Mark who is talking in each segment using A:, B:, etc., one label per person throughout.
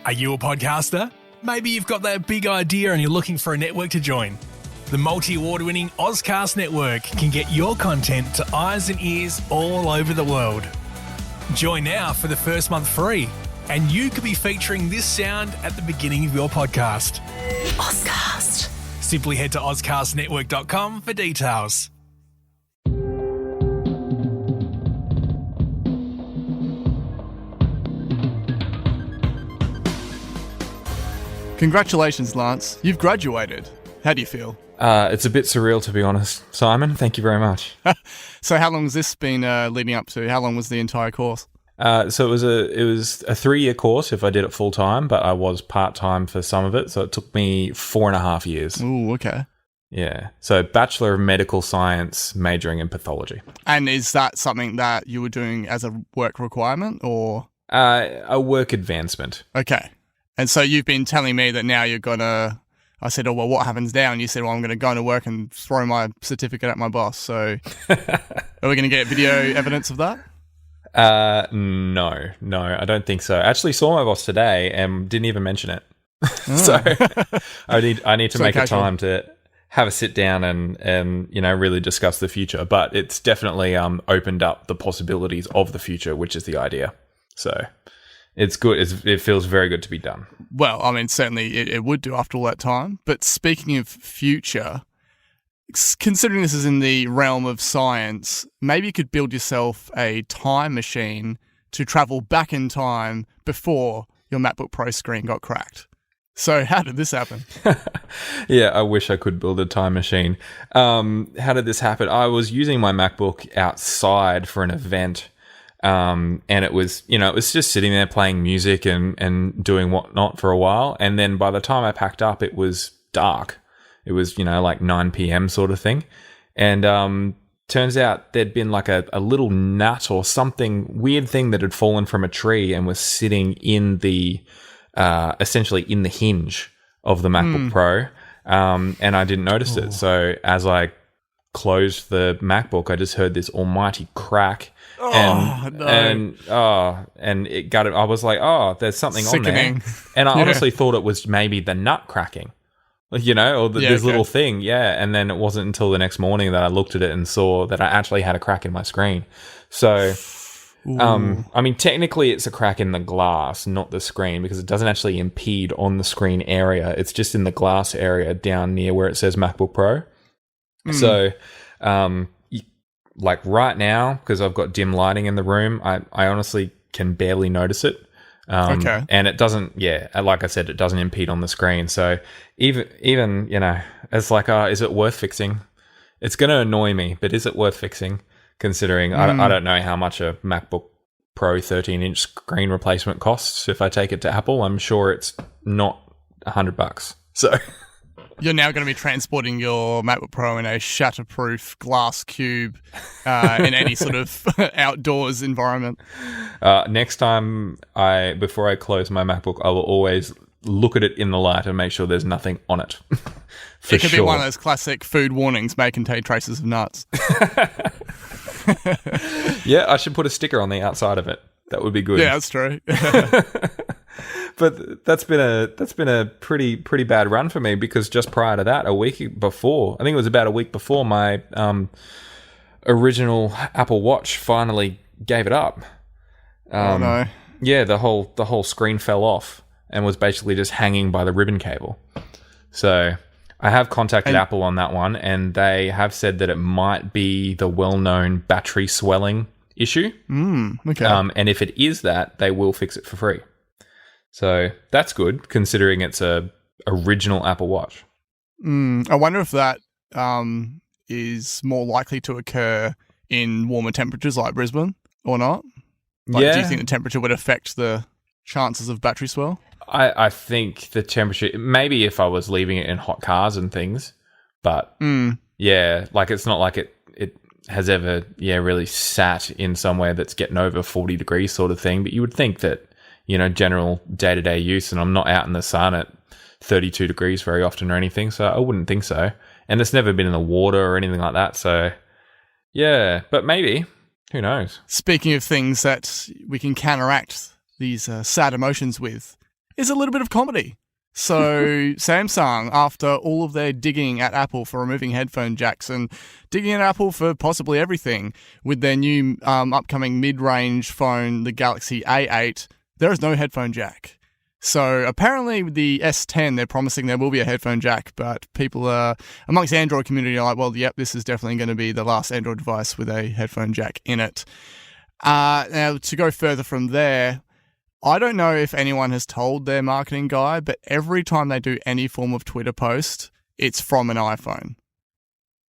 A: Are you a podcaster? Maybe you've got that big idea and you're looking for a network to join. The multi-award-winning Ozcast network can get your content to eyes and ears all over the world. Join now for the first month free, and you could be featuring this sound at the beginning of your podcast.
B: Ozcast.
A: Simply head to ozcastnetwork.com for details.
C: Congratulations, Lance. You've graduated. How do you feel?
D: It's a bit surreal, to be honest. Simon, thank you very much.
C: So how long has this been leading up to? How long was the entire course?
D: So it was a 3-year course if I did it full time, but I was part time for some of it. So it took me 4.5 years.
C: Ooh, okay.
D: Yeah. So Bachelor of Medical Science, majoring in pathology.
C: And is that something that you were doing as a work requirement or?
D: A work advancement.
C: Okay. And so you've been telling me that now you're going to... I said, oh, well, what happens now? And you said, well, I'm going to go into work and throw my certificate at my boss. So are we going to get video evidence of that?
D: No, I don't think so. I actually saw my boss today and didn't even mention it.
C: Oh.
D: So I need to
C: So
D: make
C: casual.
D: a time to have a sit down and really discuss the future. But it's definitely opened up the possibilities of the future, which is the idea. So it's good. It feels very good to be done.
C: Well, I mean, certainly it would do after all that time. But speaking of future, considering this is in the realm of science, maybe you could build yourself a time machine to travel back in time before your MacBook Pro screen got cracked. So how did this happen?
D: Yeah, I wish I could build a time machine. How did this happen? I was using my MacBook outside for an event. And it was just sitting there playing music and doing whatnot for a while. And then by the time I packed up, it was dark. It was, like 9 p.m. sort of thing. And turns out there'd been like a little nut or something weird thing that had fallen from a tree and was sitting in the, essentially in the hinge of the MacBook Pro. And I didn't notice it. So as I closed the MacBook, I just heard this almighty crack. And it got it. I was like, oh, there's something
C: Sickening.
D: on there. And I honestly thought it was maybe the nut cracking, or this little thing. Yeah. And then it wasn't until the next morning that I looked at it and saw that I actually had a crack in my screen. So, I mean, technically it's a crack in the glass, not the screen, because it doesn't actually impede on the screen area. It's just in the glass area down near where it says MacBook Pro. So, like right now, because I've got dim lighting in the room, I honestly can barely notice it.
C: Okay.
D: And it doesn't, like I said, it doesn't impede on the screen. So even it's like, is it worth fixing? It's going to annoy me, but is it worth fixing? Considering I don't know how much a MacBook Pro 13-inch screen replacement costs. If I take it to Apple, I'm sure it's not $100. So...
C: You're now going to be transporting your MacBook Pro in a shatterproof glass cube in any sort of outdoors environment.
D: Next time, before I close my MacBook, I will always look at it in the light and make sure there's nothing on it.
C: It could be one of those classic food warnings, may contain traces of nuts.
D: Yeah, I should put a sticker on the outside of it. That would be good.
C: Yeah, that's true.
D: But that's been a pretty bad run for me, because just prior to that, a week before, I think it was about a week before, my original Apple Watch finally gave it up.
C: Oh no!
D: Yeah, the whole screen fell off and was basically just hanging by the ribbon cable. So I have contacted Apple on that one, and they have said that it might be the well-known battery swelling issue.
C: Okay.
D: And if it is that, they will fix it for free. So that's good, considering it's a original Apple Watch.
C: I wonder if that is more likely to occur in warmer temperatures like Brisbane or not. Do you think the temperature would affect the chances of battery swell?
D: I think the temperature, maybe if I was leaving it in hot cars and things, but it's not like it has ever really sat in somewhere that's getting over 40 degrees sort of thing. But you would think that, general day-to-day use, and I'm not out in the sun at 32 degrees very often or anything, so I wouldn't think so. And it's never been in the water or anything like that, so yeah, but maybe. Who knows?
C: Speaking of things that we can counteract these sad emotions with, is a little bit of comedy. So Samsung, after all of their digging at Apple for removing headphone jacks and digging at Apple for possibly everything, with their new upcoming mid-range phone, the Galaxy A8, there is no headphone jack. So apparently with the S10, they're promising there will be a headphone jack, but people amongst the Android community are like, well, yep, this is definitely going to be the last Android device with a headphone jack in it. Now, to go further from there, I don't know if anyone has told their marketing guy, but every time they do any form of Twitter post, it's from an iPhone.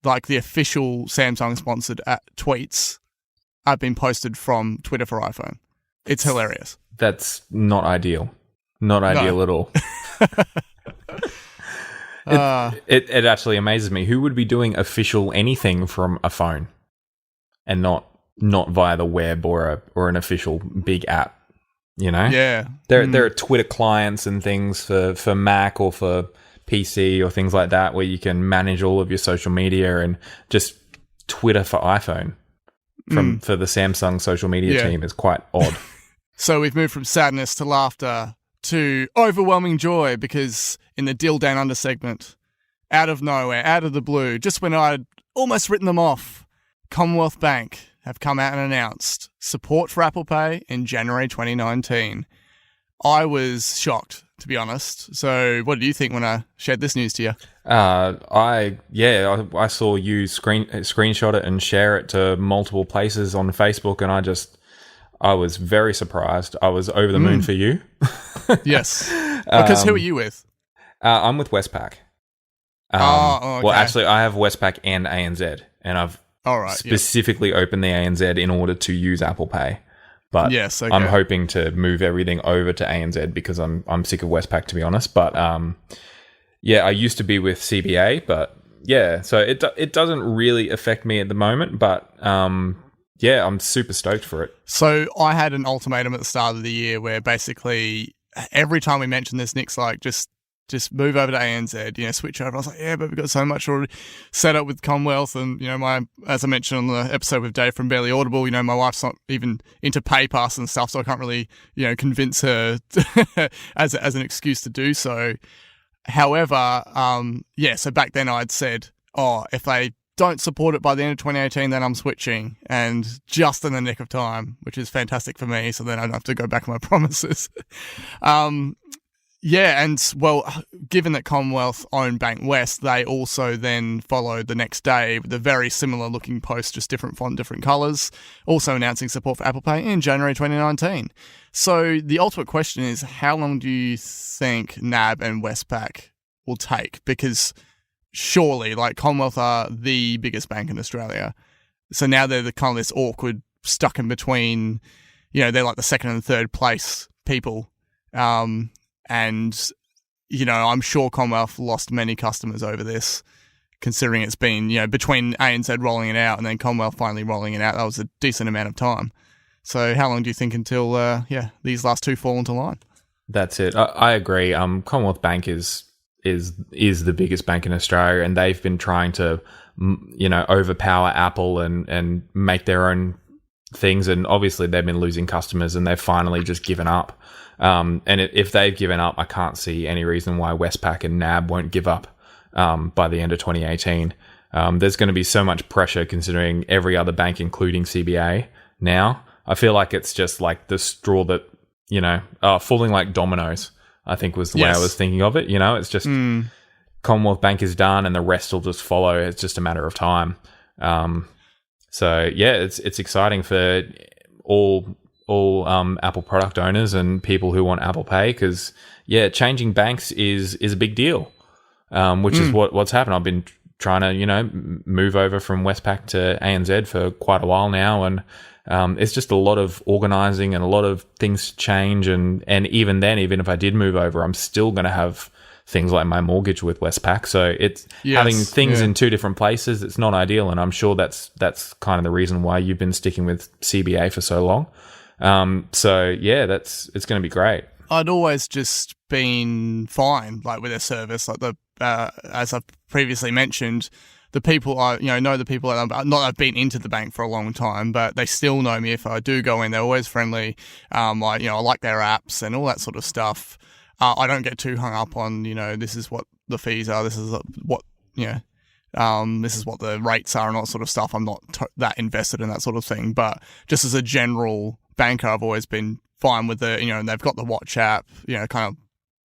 C: Like the official Samsung-sponsored tweets have been posted from Twitter for iPhone. It's hilarious. That's
D: not ideal. Not ideal at all. It actually amazes me. Who would be doing official anything from a phone and not via the web or an official big app? You know?
C: Yeah.
D: There are Twitter clients and things for Mac or for PC or things like that where you can manage all of your social media, and just Twitter for iPhone for the Samsung social media team is quite odd.
C: So we've moved from sadness to laughter to overwhelming joy, because in the Deal Down Under segment, out of nowhere, out of the blue, just when I'd almost written them off, Commonwealth Bank have come out and announced support for Apple Pay in January 2019. I was shocked, to be honest. So what did you think when I shared this news to you?
D: I saw you screenshot it and share it to multiple places on Facebook, and I was very surprised. I was over the moon for you.
C: Yes. Because who are you with?
D: I'm with Westpac.
C: Okay.
D: Well, actually, I have Westpac and ANZ, and I've specifically opened the ANZ in order to use Apple Pay. But
C: yes, okay.
D: I'm hoping to move everything over to ANZ because I'm sick of Westpac, to be honest. But I used to be with CBA, but yeah, so it doesn't really affect me at the moment, but I'm super stoked for it.
C: So I had an ultimatum at the start of the year where basically every time we mentioned this, Nick's like, just move over to ANZ, switch over. I was like, yeah, but we've got so much already set up with Commonwealth. And, as I mentioned on the episode with Dave from Barely Audible, my wife's not even into PayPass and stuff, so I can't really, convince her as an excuse to do so. However, so back then I'd said, if they don't support it by the end of 2018, then I'm switching, and just in the nick of time, which is fantastic for me, so then I don't have to go back on my promises. Given that Commonwealth owned Bank West, they also then followed the next day with a very similar looking post, just different font, different colours, also announcing support for Apple Pay in January 2019. So the ultimate question is, how long do you think NAB and Westpac will take? Because surely, Commonwealth are the biggest bank in Australia. So now they're the kind of this awkward, stuck in between, they're like the second and third place people. And, I'm sure Commonwealth lost many customers over this, considering it's been, between ANZ rolling it out and then Commonwealth finally rolling it out. That was a decent amount of time. So how long do you think until, these last two fall into line?
D: That's it. I agree. Commonwealth Bank is the biggest bank in Australia, and they've been trying to, overpower Apple and make their own things. And obviously they've been losing customers, and they've finally just given up. If they've given up, I can't see any reason why Westpac and NAB won't give up by the end of 2018. There's going to be so much pressure considering every other bank, including CBA, now. I feel like it's just like the straw that, falling like dominoes, I think was the way I was thinking of it. It's just Commonwealth Bank is done and the rest will just follow. It's just a matter of time. It's exciting for all Apple product owners and people who want Apple Pay, because changing banks is a big deal, which is what's happened. I've been trying to move over from Westpac to ANZ for quite a while now, and it's just a lot of organizing and a lot of things change, and even then, even if I did move over, I'm still going to have things like my mortgage with Westpac. So it's having things in two different places. It's not ideal, and I'm sure that's kind of the reason why you've been sticking with CBA for so long. It's going to be great.
C: I'd always just been fine, with their service, as I've previously mentioned, the people I know the people that I've been into the bank for a long time, but they still know me if I do go in. They're always friendly. I like their apps and all that sort of stuff. I don't get too hung up on, this is what the fees are, this is what, this is what the rates are and all that sort of stuff. I'm not that invested in that sort of thing. But just as a general banker, I've always been fine with it, and they've got the watch app, kind of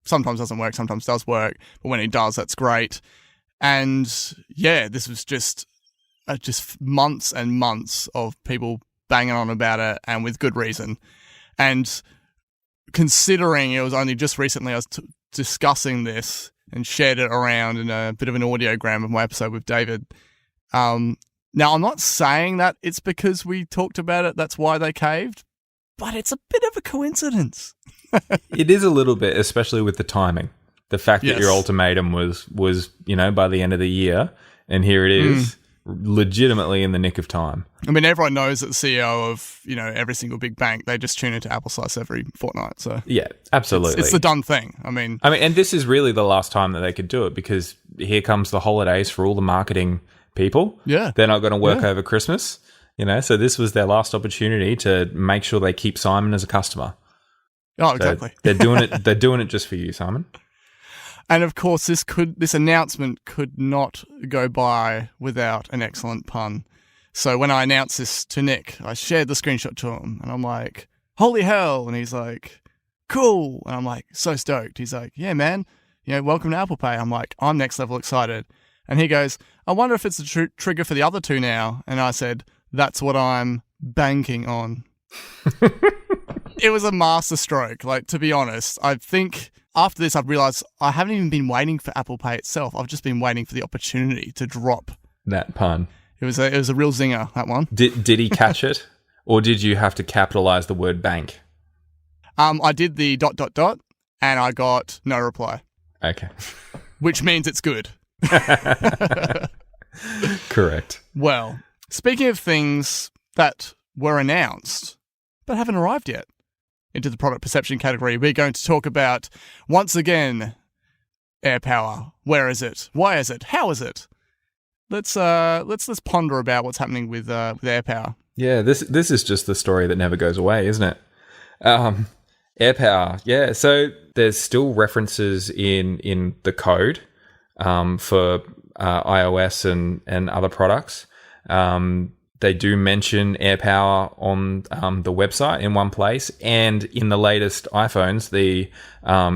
C: sometimes doesn't work, sometimes does work. But when it does, that's great. And yeah, this was just months and months of people banging on about it, and with good reason. And considering it was only just recently I was discussing this and shared it around in a bit of an audiogram of my episode with David. Now, I'm not saying that it's because we talked about it, that's why they caved, but it's a bit of a coincidence.
D: It is a little bit, especially with the timing. The fact that your ultimatum was by the end of the year, and here it is, legitimately in the nick of time.
C: I mean, everyone knows that the CEO of, every single big bank, they just tune into Apple Slice every fortnight. So
D: yeah, absolutely.
C: It's the done thing. I mean,
D: and this is really the last time that they could do it, because here comes the holidays for all the marketing people.
C: Yeah.
D: They're not going to work over Christmas, so this was their last opportunity to make sure they keep Simon as a customer.
C: Oh, exactly.
D: So they're doing it just for you, Simon.
C: And of course, this announcement could not go by without an excellent pun. So when I announced this to Nick, I shared the screenshot to him, and I'm like, "Holy hell!" And he's like, "Cool!" And I'm like, "So stoked." He's like, "Yeah, man, welcome to Apple Pay." I'm like, "I'm next level excited." And he goes, "I wonder if it's a trigger for the other two now." And I said, "That's what I'm banking on." It was a masterstroke. Like, to be honest, I think after this, I've realized I haven't even been waiting for Apple Pay itself. I've just been waiting for the opportunity to drop
D: that pun.
C: It was a real zinger, that one.
D: Did he catch it, or did you have to capitalize the word bank?
C: I did the ... and I got no reply.
D: Okay.
C: Which means it's good.
D: Correct.
C: Well, speaking of things that were announced but haven't arrived yet into the product perception category, we're going to talk about, once again, AirPower. Where is it? Why is it? How is it? Let's ponder about what's happening with AirPower.
D: Yeah, this is just the story that never goes away, isn't it? AirPower. Yeah, so there's still references in the code for iOS and other products. They do mention AirPower on the website in one place, and in the latest iPhones,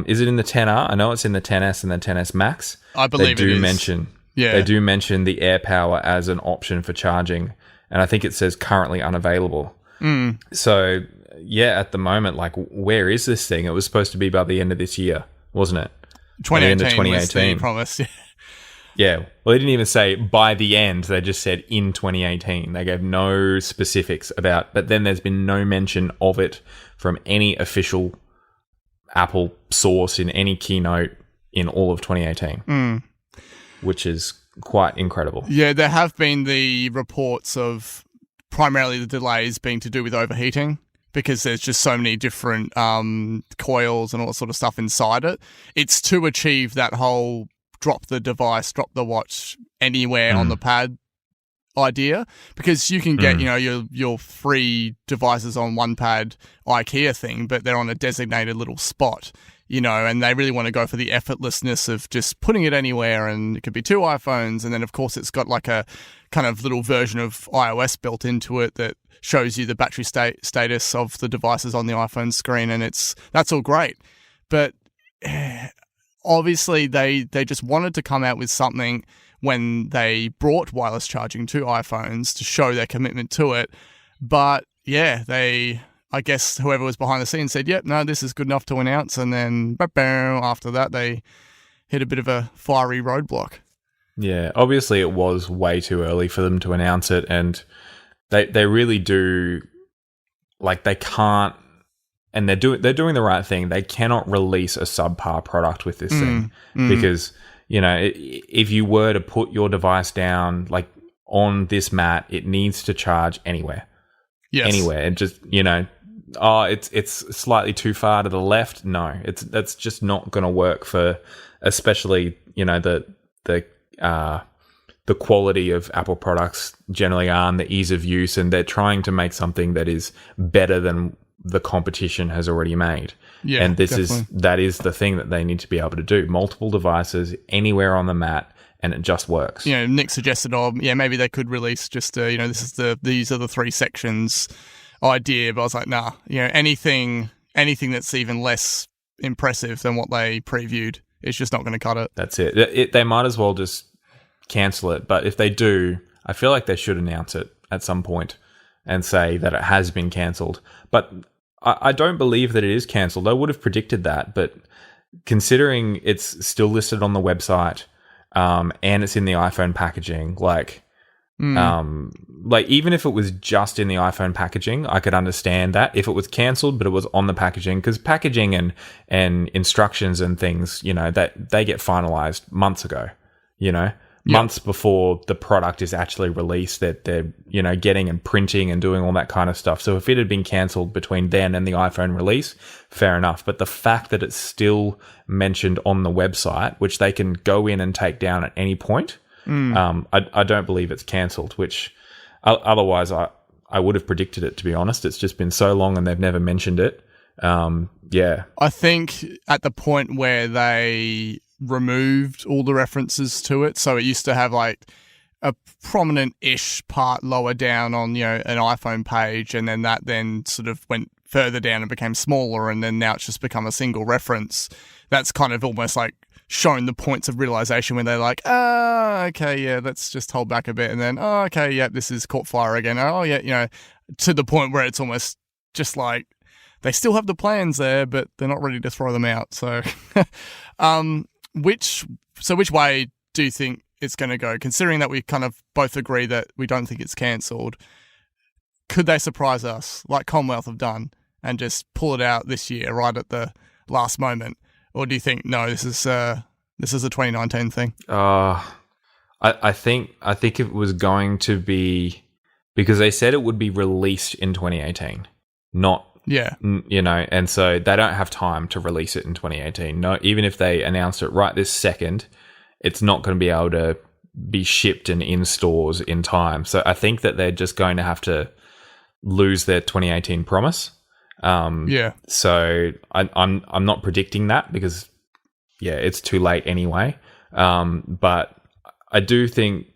D: is it in the 10R? I know it's in the 10S and the 10S Max.
C: I believe it is.
D: They do mention the AirPower as an option for charging, and I think it says currently unavailable. So yeah, at the moment, like, where is this thing? It was supposed to be by the end of this year, wasn't it?
C: 2018 was the promise.
D: Yeah, well, they didn't even say by the end. They just said in 2018. They gave no specifics but then there's been no mention of it from any official Apple source in any keynote in all of 2018, which is quite incredible.
C: Yeah, there have been the reports of primarily the delays being to do with overheating, because there's just so many different coils and all that sort of stuff inside it. It's to achieve that whole drop the device, drop the watch anywhere on the pad idea, because you can get, your free devices on one pad IKEA thing, but they're on a designated little spot, and they really want to go for the effortlessness of just putting it anywhere, and it could be two iPhones, and then of course it's got like a kind of little version of iOS built into it that shows you the battery status of the devices on the iPhone screen, and that's all great. But obviously, they just wanted to come out with something when they brought wireless charging to iPhones to show their commitment to it. But yeah, I guess whoever was behind the scenes said, yep, no, this is good enough to announce. And then after that, they hit a bit of a fiery roadblock.
D: Yeah, obviously it was way too early for them to announce it. And they really do, like, they can't. And they're doing the right thing. They cannot release a subpar product with this thing because, if you were to put your device down, like, on this mat, it needs to charge anywhere. Yes. Anywhere. And just, it's slightly too far to the left. No, that's just not going to work for, especially, the quality of Apple products generally are, and the ease of use, and they're trying to make something that is better than the competition has already made.
C: Yeah,
D: and
C: definitely.
D: that is the thing that they need to be able to do. Multiple devices anywhere on the mat, and it just works.
C: Nick suggested, maybe they could release just, these are the 3 sections idea, but I was like, nah, anything that's even less impressive than what they previewed is just not going to cut it.
D: That's it. They might as well just cancel it. But if they do, I feel like they should announce it at some point and say that it has been cancelled. But I don't believe that it is cancelled. I would have predicted that, but considering it's still listed on the website, and it's in the iPhone packaging, like even if it was just in the iPhone packaging, I could understand that if it was cancelled, but it was on the packaging, because packaging and instructions and things, that they get finalized months ago, months before the product is actually released, that they're getting and printing and doing all that kind of stuff. So if it had been cancelled between then and the iPhone release, fair enough. But the fact that it's still mentioned on the website, which they can go in and take down at any point, I don't believe it's cancelled, which otherwise I would have predicted it, to be honest. It's just been so long and they've never mentioned it.
C: I think at the point where they removed all the references to it, so it used to have like a prominent-ish part lower down on an iPhone page, and then that then sort of went further down and became smaller, and then now it's just become a single reference. That's kind of almost like shown the points of realization when they're like, okay, yeah, let's just hold back a bit, and then okay, yeah, this is caught fire again. To the point where it's almost just like they still have the plans there, but they're not ready to throw them out. So which way do you think it's going to go? Considering that we kind of both agree that we don't think it's cancelled, could they surprise us like Commonwealth have done and just pull it out this year right at the last moment? Or do you think, no, this is a 2019 thing?
D: I think it was going to be, because they said it would be released in 2018, not.
C: Yeah.
D: And so they don't have time to release it in 2018. No, even if they announced it right this second, it's not going to be able to be shipped and in stores in time. So I think that they're just going to have to lose their 2018 promise. So I'm not predicting that because, it's too late anyway. But I do think,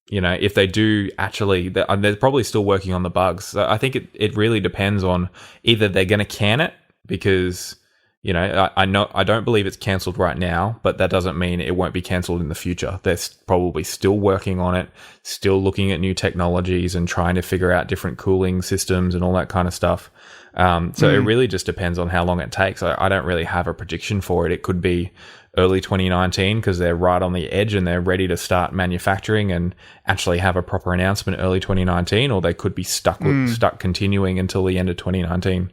D: if they do actually, they're probably still working on the bugs. So I think it really depends on either they're going to can it because, I don't believe it's cancelled right now, but that doesn't mean it won't be cancelled in the future. They're probably still working on it, still looking at new technologies and trying to figure out different cooling systems and all that kind of stuff. So it really just depends on how long it takes. I don't really have a prediction for it. It could be early 2019 because they're right on the edge and they're ready to start manufacturing and actually have a proper announcement early 2019, or they could be stuck continuing until the end of 2019.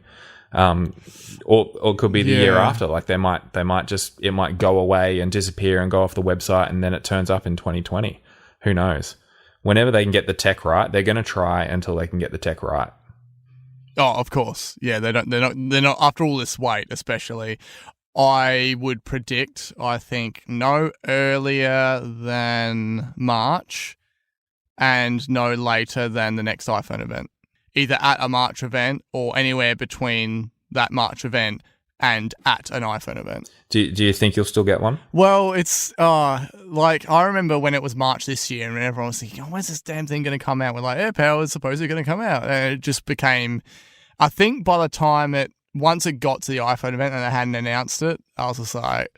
D: Or it could be the year after. Like it might go away and disappear and go off the website, and then it turns up in 2020. Who knows? Whenever they can get the tech right, they're going to try until they can get the tech right.
C: Oh, of course. Yeah, they're not after all this wait, especially. I would predict, I think, no earlier than March and no later than the next iPhone event. Either at a March event or anywhere between that March event and at an iPhone event.
D: Do you think you'll still get one?
C: Well, it's like I remember when it was March this year and everyone was thinking, when's this damn thing going to come out? We're like, AirPower is supposedly going to come out. And it just became, I think by the time once it got to the iPhone event and they hadn't announced it, I was just like,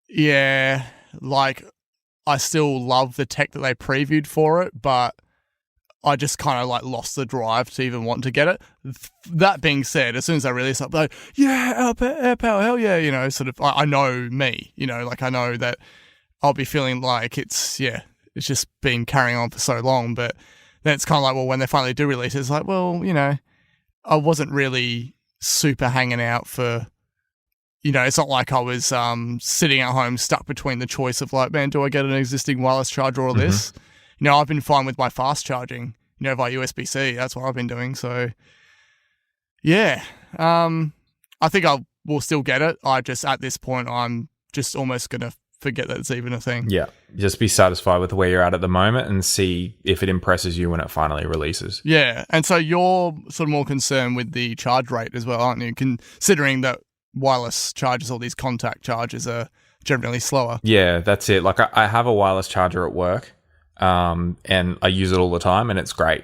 C: yeah, like I still love the tech that they previewed for it, but I just kind of like lost the drive to even want to get it. That being said, as soon as I release it, I'm like, yeah, AirPower, hell yeah, sort of, I know me, like I know that I'll be feeling like it's just been carrying on for so long, but then it's kind of like, well, when they finally do release it, it's like, well, I wasn't really super hanging out for, it's not like I was sitting at home stuck between the choice of like, man, do I get an existing wireless charger or this? I've been fine with my fast charging, via USB-C. That's what I've been doing. So, yeah, I think we'll still get it. At this point, I'm just almost going to forget that it's even a thing.
D: Yeah. Just be satisfied with where you're at the moment and see if it impresses you when it finally releases.
C: Yeah. And so you're sort of more concerned with the charge rate as well, aren't you? Considering that wireless charges, all these contact charges are generally slower.
D: Yeah, that's it. Like I have a wireless charger at work, and I use it all the time, and it's great.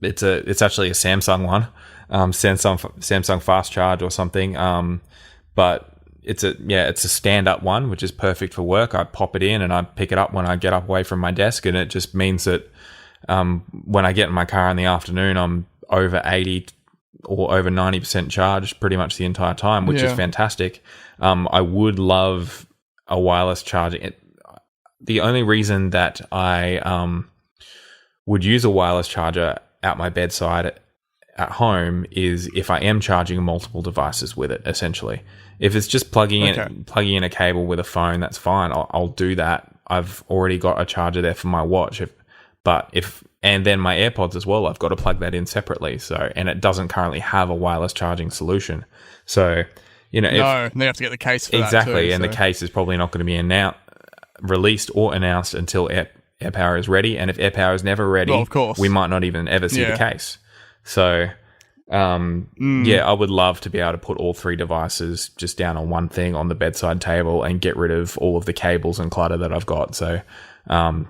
D: It's actually a Samsung one, Samsung Fast Charge or something. But it's a stand-up one, which is perfect for work. I pop it in and I pick it up when I get up away from my desk, and it just means that when I get in my car in the afternoon, I'm over 80 or over 90% charged pretty much the entire time, which is fantastic. I would love a wireless charging. The only reason that I would use a wireless charger at my bedside at home is if I am charging multiple devices with it, essentially. If it's just plugging in a cable with a phone, that's fine. I'll do that. I've already got a charger there for my watch. And then my AirPods as well, I've got to plug that in separately. And it doesn't currently have a wireless charging solution. So,
C: they have to get the case for
D: exactly,
C: that too,
D: and the case is probably not going to be released or announced until AirPower is ready. And if AirPower is never ready,
C: of course,
D: we might not even ever see the case. So, I would love to be able to put all three devices just down on one thing on the bedside table and get rid of all of the cables and clutter that I've got. So, But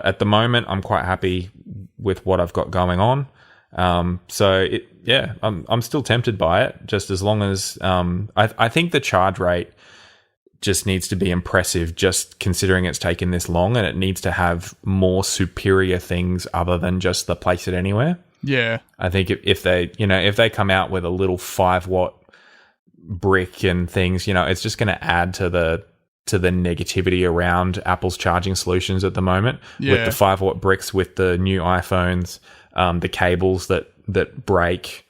D: at the moment, I'm quite happy with what I've got going on. I'm still tempted by it, just as long as I think the charge rate just needs to be impressive, just considering it's taken this long, and it needs to have more superior things other than just the place it anywhere.
C: Yeah,
D: I think if they come out with a little 5-watt brick and things, it's just going to add to the negativity around Apple's charging solutions at the moment, with the 5-watt bricks, with the new iPhones, the cables that break,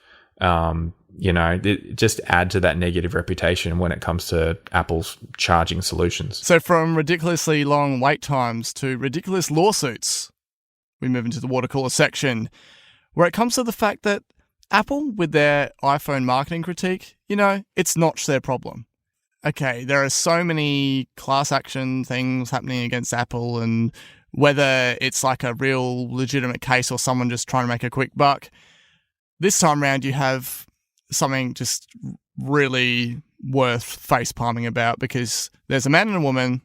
D: just add to that negative reputation when it comes to Apple's charging solutions.
C: So from ridiculously long wait times to ridiculous lawsuits, we move into the water cooler section, where it comes to the fact that Apple, with their iPhone marketing critique, it's not their problem. Okay, there are so many class action things happening against Apple, and whether it's like a real legitimate case or someone just trying to make a quick buck, this time around you have something just really worth face palming about, because there's a man and a woman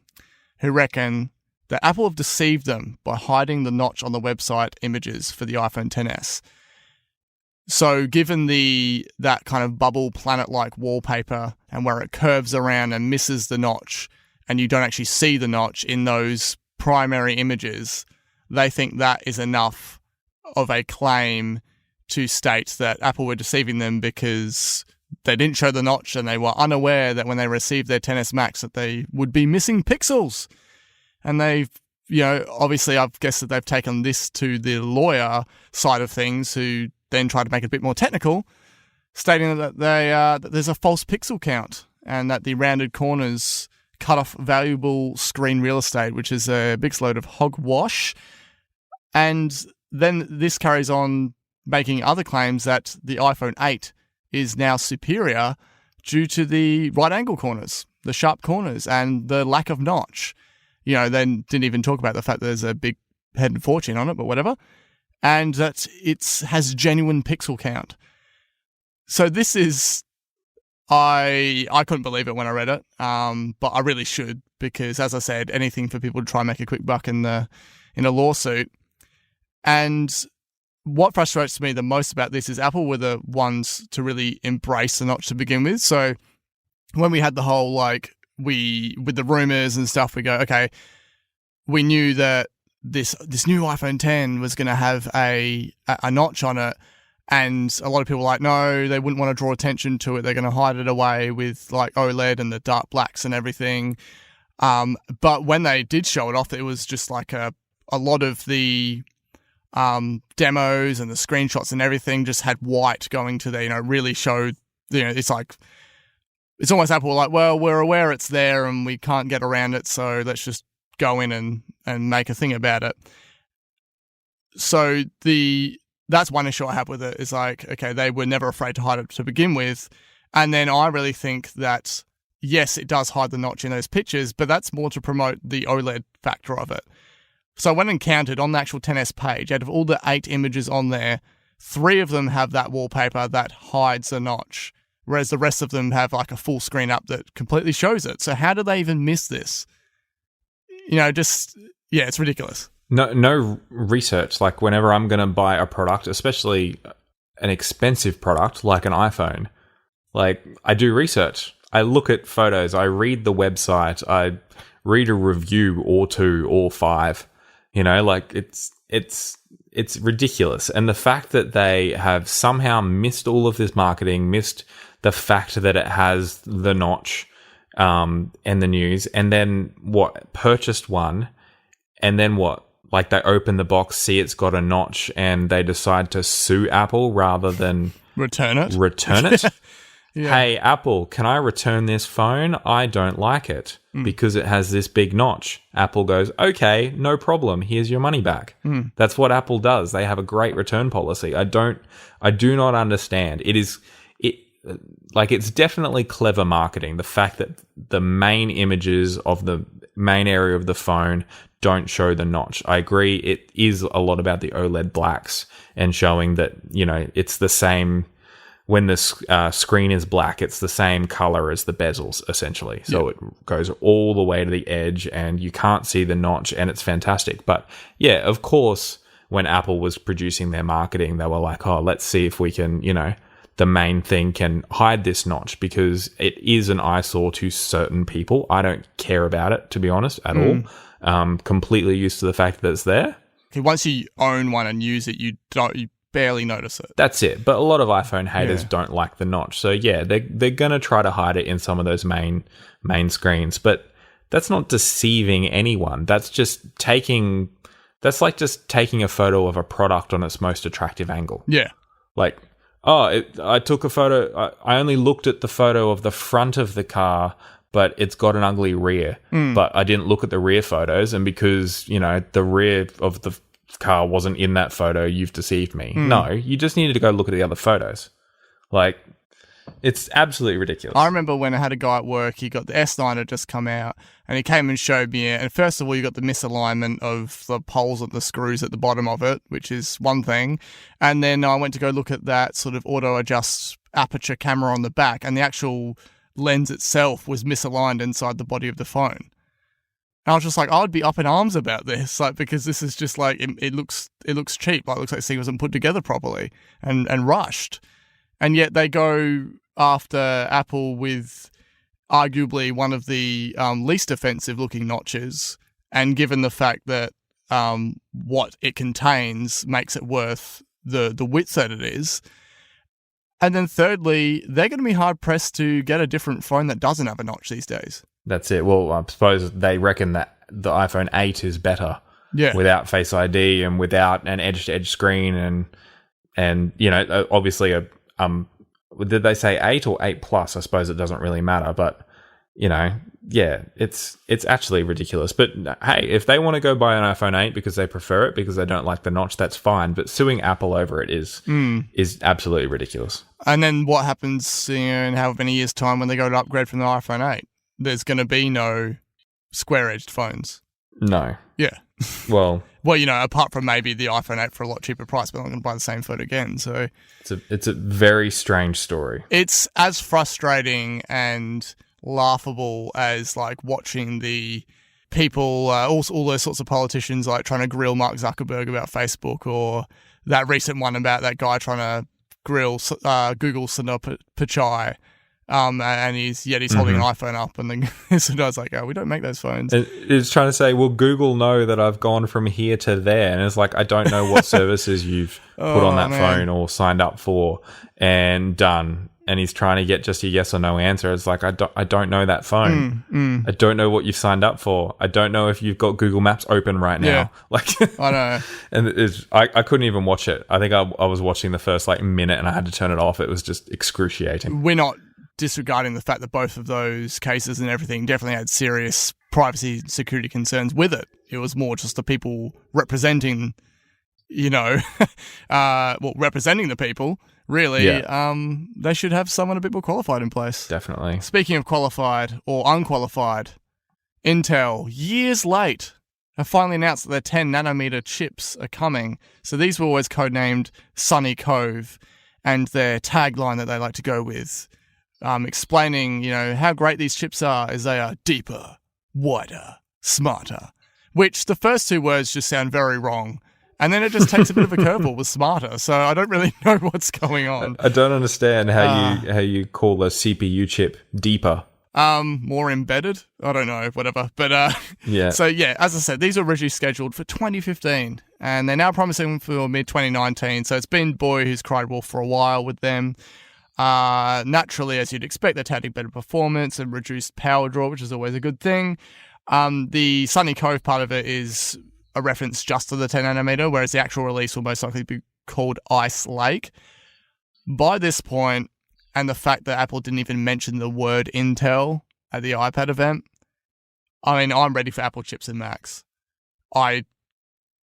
C: who reckon that Apple have deceived them by hiding the notch on the website images for the iPhone XS. So given that kind of bubble planet-like wallpaper, and where it curves around and misses the notch, and you don't actually see the notch in those primary images, they think that is enough of a claim to state that Apple were deceiving them because they didn't show the notch, and they were unaware that when they received their XS Max that they would be missing pixels. And they've, obviously I've guessed that they've taken this to the lawyer side of things, who then try to make it a bit more technical, stating that that there's a false pixel count, and that the rounded corners cut off valuable screen real estate, which is a big load of hogwash. And then this carries on making other claims that the iPhone 8 is now superior due to the right angle corners, the sharp corners, and the lack of notch. They didn't even talk about the fact that there's a big head and fortune on it, but whatever. And that it has genuine pixel count. So this is, I couldn't believe it when I read it, but I really should, because as I said, anything for people to try and make a quick buck in a lawsuit. And what frustrates me the most about this is Apple were the ones to really embrace the notch to begin with. So when we had the whole, with the rumors and stuff, we go, okay, we knew that this new iPhone 10 was going to have a notch on it, and a lot of people were like, no, they wouldn't want to draw attention to it. They're going to hide it away with OLED and the dark blacks and everything. But when they did show it off, it was just like a lot of the demos and the screenshots and everything just had white going to there, really showed, it's almost Apple were like, well, we're aware it's there and we can't get around it, so let's just go in and make a thing about it. So that's one issue I have with it, is okay, they were never afraid to hide it to begin with. And then I really think that, yes, it does hide the notch in those pictures, but that's more to promote the OLED factor of it. So I went and counted on the actual XS page, out of all the 8 images on there, 3 of them have that wallpaper that hides the notch, whereas the rest of them have like a full screen up that completely shows it. So how did they even miss this? It's ridiculous.
D: No research. Like whenever I'm going to buy a product, especially an expensive product like an iPhone, like I do research. I look at photos. I read the website. I read a review or 2 or 5. Like it's ridiculous. And the fact that they have somehow missed all of this marketing, missed the fact that it has the notch and the news, and then purchased one, and then like they open the box, see it's got a notch, and they decide to sue Apple rather than
C: return it.
D: Yeah. Hey, Apple, can I return this phone? I don't like it because it has this big notch. Apple goes, okay, no problem. Here's your money back. That's what Apple does. They have a great return policy. I do not understand. It's definitely clever marketing. The fact that the main images of the main area of the phone don't show the notch. I agree. It is a lot about the OLED blacks and showing that, it's the same. When the screen is black, it's the same color as the bezels, essentially. So it goes all the way to the edge, and you can't see the notch, and it's fantastic. But yeah, of course, when Apple was producing their marketing, they were like, oh, let's see if we can, the main thing can hide this notch, because it is an eyesore to certain people. I don't care about it, to be honest, at all. Completely used to the fact that it's there.
C: Once you own one and use it, you barely notice it.
D: That's it. But a lot of iPhone haters don't like the notch. So yeah, they're going to try to hide it in some of those main screens. But that's not deceiving anyone. That's like just taking a photo of a product on its most attractive angle.
C: Yeah.
D: Like, I took a photo. I only looked at the photo of the front of the car, but it's got an ugly rear. But I didn't look at the rear photos. And because, the rear of the car wasn't in that photo, you've deceived me. No, you just needed to go look at the other photos. Like, it's absolutely ridiculous.
C: I remember when I had a guy at work, he got the S9 had just come out, and he came and showed me it. And first of all, you got the misalignment of the poles and the screws at the bottom of it, which is one thing. And then I went to go look at that sort of auto-adjust aperture camera on the back, and the actual lens itself was misaligned inside the body of the phone. And I was just like, I would be up in arms about this, like, because this is just like, it looks cheap. Like, it looks like this thing wasn't put together properly and rushed. And yet they go after Apple with arguably one of the least offensive looking notches. And given the fact that what it contains makes it worth the width that it is. And then thirdly, they're going to be hard pressed to get a different phone that doesn't have a notch these days.
D: That's it. Well, I suppose they reckon that the iPhone 8 is better without Face ID and without an edge-to-edge screen and obviously did they say 8 or 8 Plus? I suppose it doesn't really matter, but it's actually ridiculous. But hey, if they want to go buy an iPhone 8 because they prefer it because they don't like the notch, that's fine. But suing Apple over it is absolutely ridiculous.
C: And then what happens in however many years' time when they go to upgrade from the iPhone 8? There's going to be no square-edged phones.
D: No.
C: Yeah.
D: Well,
C: apart from maybe the iPhone 8 for a lot cheaper price, but I'm not going to buy the same phone again. So
D: it's a very strange story.
C: It's as frustrating and laughable as like watching the people, all those sorts of politicians like trying to grill Mark Zuckerberg about Facebook, or that recent one about that guy trying to grill Google Sundar Pichai. And he's holding an iPhone up, and then Sundar's like, "Oh, we don't make those phones."
D: It's trying to say, "Well, Google know that I've gone from here to there," and it's like, I don't know what services you've put on that phone or signed up for, and done. And he's trying to get just a yes or no answer. It's like, I don't know that phone. I don't know what you've signed up for. I don't know if you've got Google Maps open right now.
C: Yeah.
D: Like,
C: I know.
D: And I couldn't even watch it. I think I was watching the first minute, and I had to turn it off. It was just excruciating.
C: We're not disregarding the fact that both of those cases and everything definitely had serious privacy and security concerns with it. It was more just the people representing, representing the people really, they should have someone a bit more qualified in place.
D: Definitely.
C: Speaking of qualified or unqualified, Intel, years late, have finally announced that their 10 nanometer chips are coming. So these were always codenamed Sunny Cove, and their tagline that they like to go with, explaining, how great these chips are, is they are deeper, wider, smarter, which the first two words just sound very wrong. And then it just takes a bit of a curveball with smarter. So I don't really know what's going on.
D: I don't understand how you call a CPU chip deeper.
C: More embedded? I don't know, whatever. But
D: yeah.
C: So yeah, as I said, these were originally scheduled for 2015, and they're now promising for mid-2019. So it's been boy who's cried wolf for a while with them. Naturally, as you'd expect, they're touting better performance and reduced power draw, which is always a good thing. The Sunny Cove part of it is a reference just to the 10 nanometer, whereas the actual release will most likely be called Ice Lake. By this point, and the fact that Apple didn't even mention the word Intel at the iPad event, I mean, I'm ready for Apple chips and Macs. I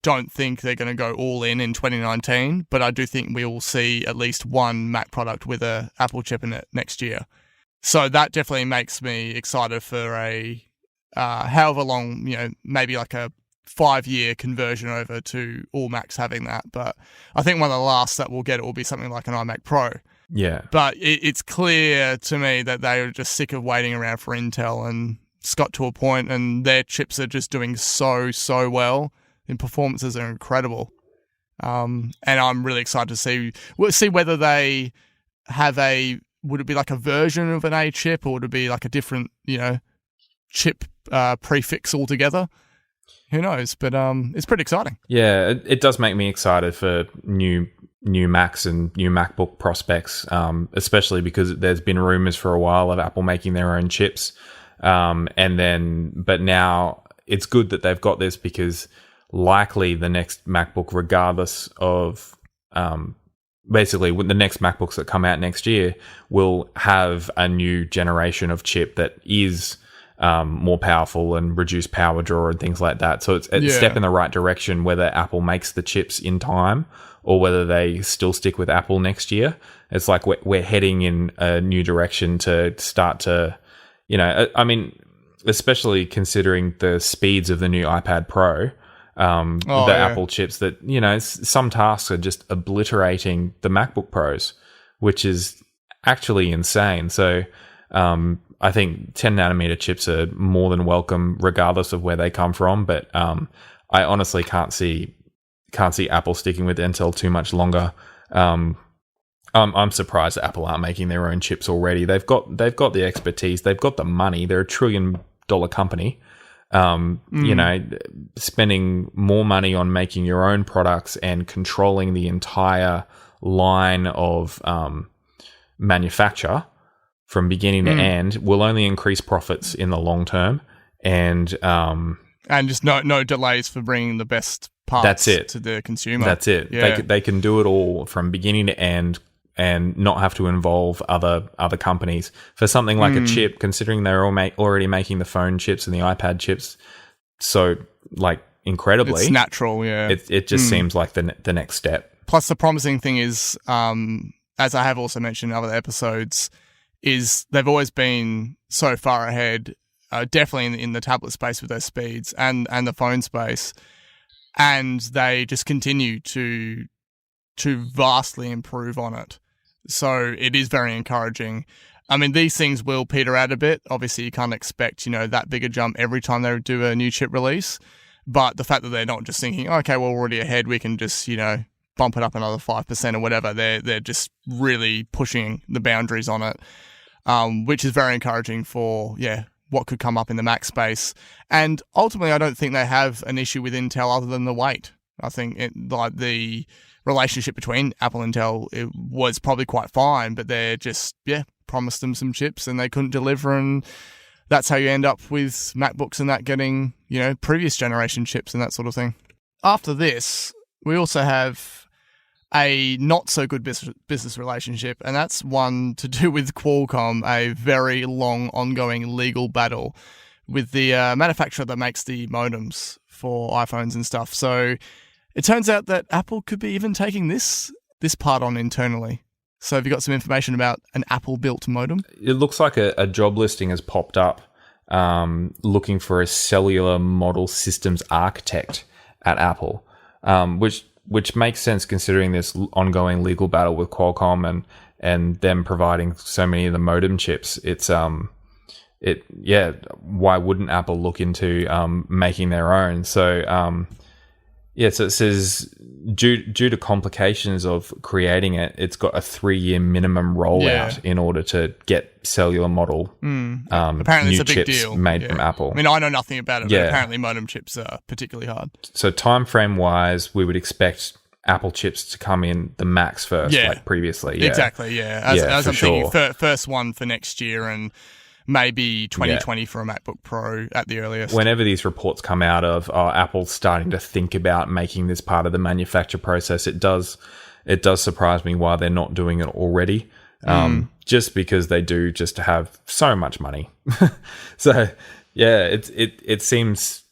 C: don't think they're going to go all in 2019, but I do think we will see at least one Mac product with a Apple chip in it next year. So that definitely makes me excited for a however long, maybe like a 5-year conversion over to all Macs having that. But I think one of the last that we'll get it will be something like an iMac Pro.
D: Yeah.
C: But it's clear to me that they are just sick of waiting around for Intel, and it's got to a point and their chips are just doing so well. And performances are incredible. And I'm really excited to see whether they have would it be like a version of an A chip, or would it be like a different, chip prefix altogether? Who knows? But it's pretty exciting.
D: Yeah, it does make me excited for new Macs and new MacBook prospects, especially because there's been rumors for a while of Apple making their own chips. But now it's good that they've got this, because likely the next MacBook, regardless of basically the next MacBooks that come out next year, will have a new generation of chip that is more powerful and reduced power draw and things like that. So it's a step in the right direction, whether Apple makes the chips in time or whether they still stick with Apple next year. It's like we're heading in a new direction to start to, I mean, especially considering the speeds of the new iPad Pro, Apple chips that, some tasks are just obliterating the MacBook Pros, which is actually insane. So, I think 10 nanometer chips are more than welcome, regardless of where they come from. But I honestly can't see Apple sticking with Intel too much longer. I'm surprised that Apple aren't making their own chips already. They've got the expertise, they've got the money. They're $1 trillion company. Spending more money on making your own products and controlling the entire line of manufacture from beginning to end will only increase profits in the long term, and
C: just no delays for bringing the best parts to the consumer.
D: That's it. Yeah. They can do it all from beginning to end and not have to involve other companies for something like a chip, considering they're already making the phone chips and the iPad chips so incredibly.
C: It's natural, yeah.
D: It just seems like the next step.
C: Plus, the promising thing is, as I have also mentioned in other episodes, is they've always been so far ahead, definitely in the tablet space with their speeds and the phone space, and they just continue to vastly improve on it. So it is very encouraging. I mean, these things will peter out a bit. Obviously, you can't expect, that big a jump every time they do a new chip release. But the fact that they're not just thinking, okay, well, we're already ahead, we can just, bump it up another 5% or whatever. They're just really pushing the boundaries on it, which is very encouraging for, what could come up in the Mac space. And ultimately, I don't think they have an issue with Intel other than the weight. I think the relationship between Apple and Intel, it was probably quite fine, but they're just, promised them some chips and they couldn't deliver, and that's how you end up with MacBooks and that getting, previous generation chips and that sort of thing. After this, we also have a not so good business relationship, and that's one to do with Qualcomm, a very long ongoing legal battle with the manufacturer that makes the modems for iPhones and stuff. So it turns out that Apple could be even taking this part on internally. So have you got some information about an Apple-built modem?
D: It looks like a job listing has popped up looking for a cellular model systems architect at Apple, which makes sense considering this ongoing legal battle with Qualcomm and them providing so many of the modem chips. Why wouldn't Apple look into making their own? So so it says due to complications of creating it, it's got a 3-year minimum rollout in order to get cellular model
C: apparently
D: new
C: it's a big
D: chips
C: deal
D: made from Apple.
C: I mean, I know nothing about it, but apparently modem chips are particularly hard.
D: So time frame wise, we would expect Apple chips to come in the Macs first, like previously.
C: Exactly, As I'm thinking, first one for next year and maybe 2020 for a MacBook Pro at the earliest.
D: Whenever these reports come out of Apple's starting to think about making this part of the manufacture process, it does surprise me why they're not doing it already. Just because they do just to have so much money. So it seems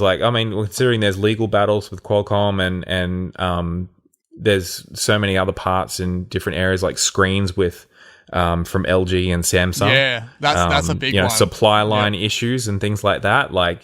D: like, I mean, considering there's legal battles with Qualcomm and there's so many other parts in different areas like screens with from LG and Samsung.
C: Yeah, that's a big one.
D: Supply line issues and things like that. Like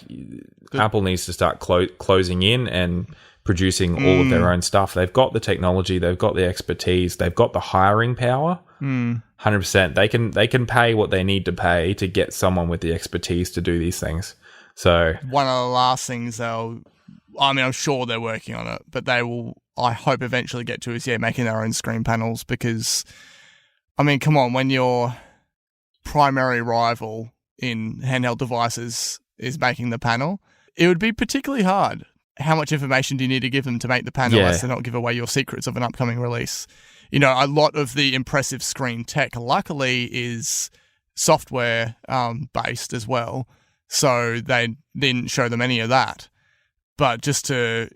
D: Apple needs to start closing in and producing all of their own stuff. They've got the technology, they've got the expertise, they've got the hiring power. 100%. They can pay what they need to pay to get someone with the expertise to do these things. So
C: one of the last things I'm sure they're working on it, but they will, I hope, eventually get to is making their own screen panels, because I mean, come on, when your primary rival in handheld devices is making the panel, it would be particularly hard. How much information do you need to give them to make the panel as to not give away your secrets of an upcoming release? You know, a lot of the impressive screen tech, luckily, is software based as well. So they didn't show them any of that. But just to,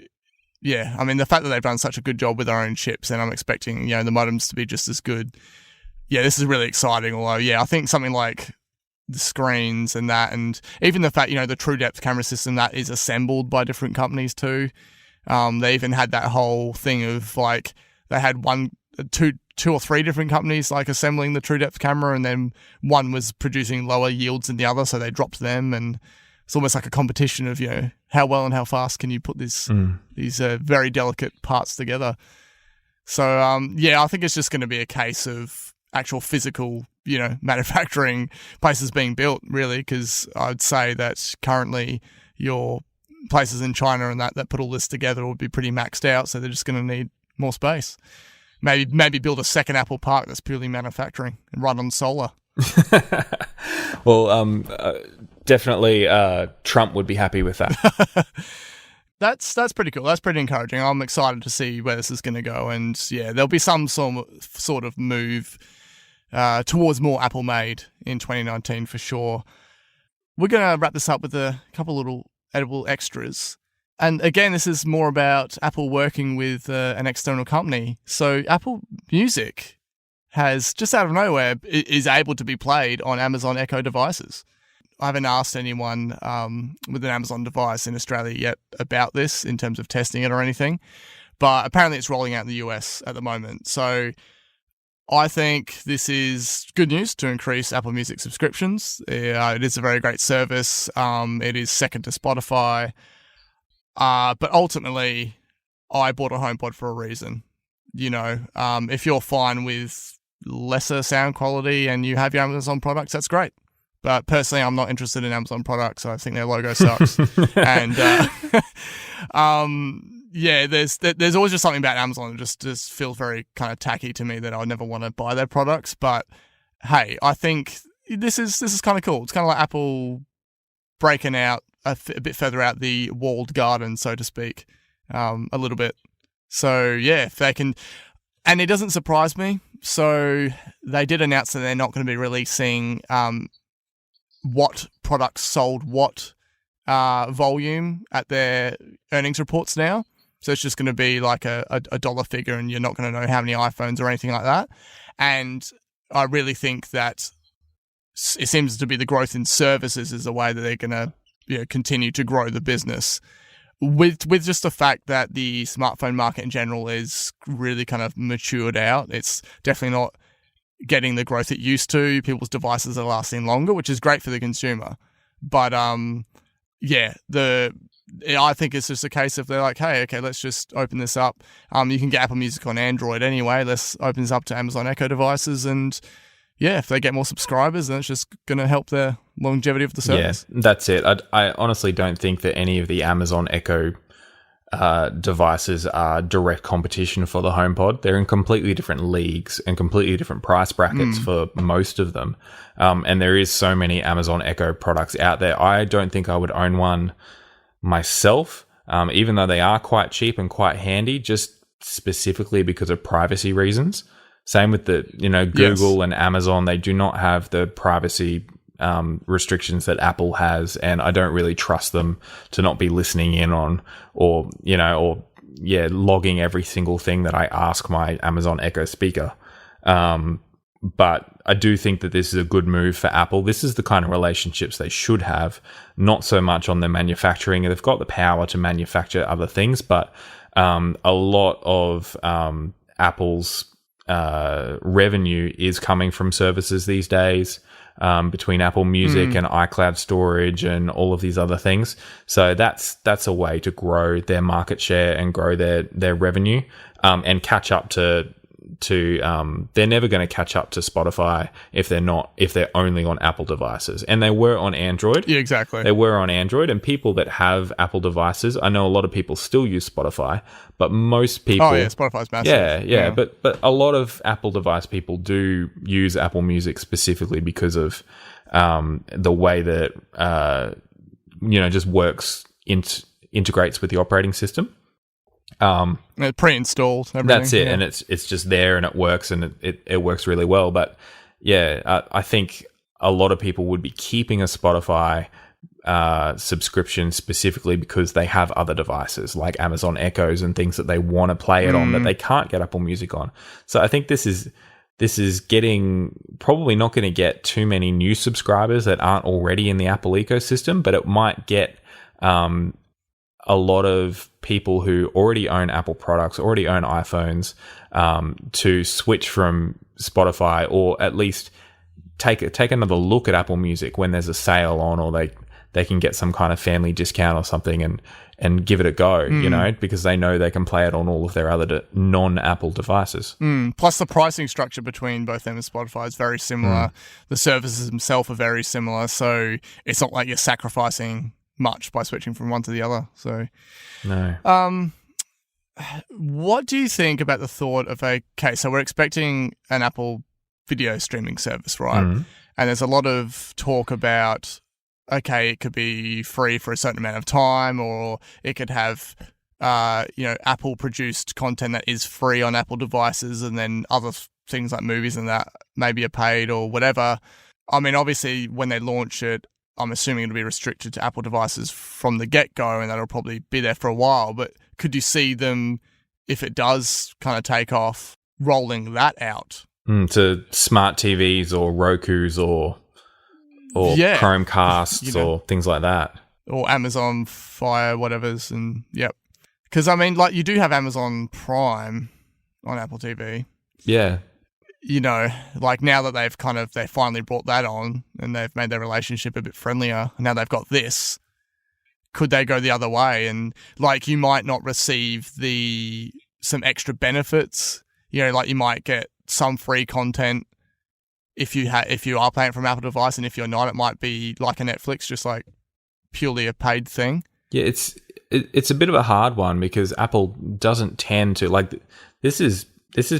C: I mean, the fact that they've done such a good job with their own chips, and I'm expecting, the modems to be just as good. Yeah, this is really exciting. Although, I think something like the screens and that, and even the fact, the true depth camera system that is assembled by different companies too. They even had that whole thing of like, they had two or three different companies like assembling the true depth camera, and then one was producing lower yields than the other, so they dropped them, and it's almost like a competition of, how well and how fast can you put these very delicate parts together. So, I think it's just going to be a case of actual physical, manufacturing places being built, really, because I'd say that currently your places in China and that put all this together would be pretty maxed out, so they're just going to need more space. Maybe build a second Apple Park that's purely manufacturing and run on solar.
D: Well, definitely Trump would be happy with that.
C: That's pretty cool. That's pretty encouraging. I'm excited to see where this is going to go, and there'll be some sort of move towards more Apple made in 2019 for sure. We're going to wrap this up with a couple little edible extras. And again, this is more about Apple working with an external company. So Apple Music has, just out of nowhere, is able to be played on Amazon Echo devices. I haven't asked anyone with an Amazon device in Australia yet about this in terms of testing it or anything, but apparently it's rolling out in the US at the moment. So I think this is good news to increase Apple Music subscriptions. It is a very great service. It is second to Spotify. But ultimately, I bought a HomePod for a reason. If you're fine with lesser sound quality and you have your Amazon products, that's great. But personally, I'm not interested in Amazon products. I think their logo sucks. And there's always just something about Amazon that just feels very kind of tacky to me, that I would never want to buy their products. But hey, I think this is kind of cool. It's kind of like Apple breaking out a bit further out the walled garden, so to speak, a little bit. So if they can, and it doesn't surprise me. So they did announce that they're not going to be releasing what products sold what volume at their earnings reports now. So it's just going to be like a dollar figure, and you're not going to know how many iPhones or anything like that. And I really think that it seems to be the growth in services is the way that they're going to continue to grow the business. with just the fact that the smartphone market in general is really kind of matured out, it's definitely not getting the growth it used to. People's devices are lasting longer, which is great for the consumer. But I think it's just a case of they're like, hey, okay, let's just open this up. You can get Apple Music on Android anyway. Let's open this up to Amazon Echo devices, and if they get more subscribers, then it's just going to help their longevity of the service.
D: Yeah, that's it. I honestly don't think that any of the Amazon Echo devices are direct competition for the HomePod. They're in completely different leagues and completely different price brackets for most of them. And there is so many Amazon Echo products out there. I don't think I would own one myself, even though they are quite cheap and quite handy, just specifically because of privacy reasons. Same with the, Google and Amazon. They do not have the privacy restrictions that Apple has, and I don't really trust them to not be listening in on or logging every single thing that I ask my Amazon Echo speaker. But I do think that this is a good move for Apple. This is the kind of relationships they should have, not so much on the manufacturing. They've got the power to manufacture other things, but a lot of Apple's revenue is coming from services these days, between Apple Music and iCloud storage and all of these other things. So that's a way to grow their market share and grow their revenue, and catch up to they're never going to catch up to Spotify if they're only on Apple devices. And they were on Android.
C: Yeah, exactly.
D: They were on Android, and people that have Apple devices, I know a lot of people still use Spotify, but most people...
C: Oh, yeah, Spotify's massive.
D: Yeah. But a lot of Apple device people do use Apple Music specifically because of the way that, just works, integrates with the operating system.
C: Pre-installed.
D: That's it, and it's just there and it works, and it works really well. But I think a lot of people would be keeping a Spotify subscription specifically because they have other devices like Amazon Echoes and things that they want to play it on that they can't get Apple Music on. So I think this is probably not going to get too many new subscribers that aren't already in the Apple ecosystem, but it might get a lot of people who already own Apple products, already own iPhones, to switch from Spotify, or at least take another look at Apple Music when there's a sale on, or they can get some kind of family discount or something and give it a go, because they know they can play it on all of their other non-Apple devices.
C: Plus the pricing structure between both them and Spotify is very similar. The services themselves are very similar, so it's not like you're sacrificing much by switching from one to the other. So
D: no.
C: What do you think about the thought of so we're expecting an Apple video streaming service, right? And there's a lot of talk about, it could be free for a certain amount of time, or it could have Apple produced content that is free on Apple devices, and then other things like movies and that maybe are paid or whatever. I mean, obviously when they launch it, I'm assuming it'll be restricted to Apple devices from the get-go, and that'll probably be there for a while. But could you see them, if it does kind of take off, rolling that out?
D: To smart TVs or Rokus or Chromecasts or things like that.
C: Or Amazon Fire, whatever's, and yep. Because, I mean, like, you do have Amazon Prime on Apple TV.
D: Yeah.
C: Like now that they finally brought that on and they've made their relationship a bit friendlier, and now they've got this, could they go the other way? And like, you might not receive some extra benefits, like you might get some free content if you are playing from Apple device, and if you're not, it might be like a Netflix, just like purely a paid thing. Yeah,
D: it's a bit of a hard one because Apple doesn't tend to, like, this is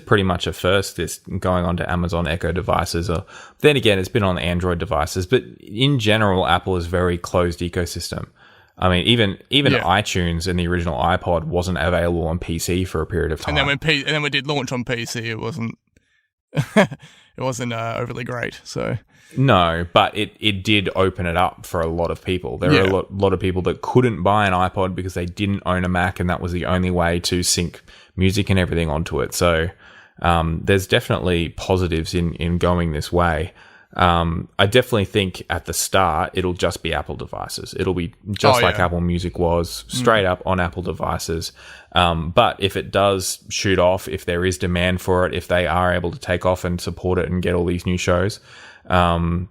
D: pretty much a first, this going on to Amazon Echo devices. Or then again, it's been on Android devices, but in general, Apple is very closed ecosystem. I mean, even iTunes and the original iPod wasn't available on PC for a period of time.
C: And then when it did launch on PC, it wasn't it wasn't overly great. So
D: no, but it did open it up for a lot of people. There are a lot of people that couldn't buy an iPod because they didn't own a Mac, and that was the only way to sync music and everything onto it. So there's definitely positives in going this way. I definitely think at the start it'll just be Apple devices. It'll be just like Apple Music was, straight up on Apple devices. But if it does shoot off, if there is demand for it, if they are able to take off and support it and get all these new shows, they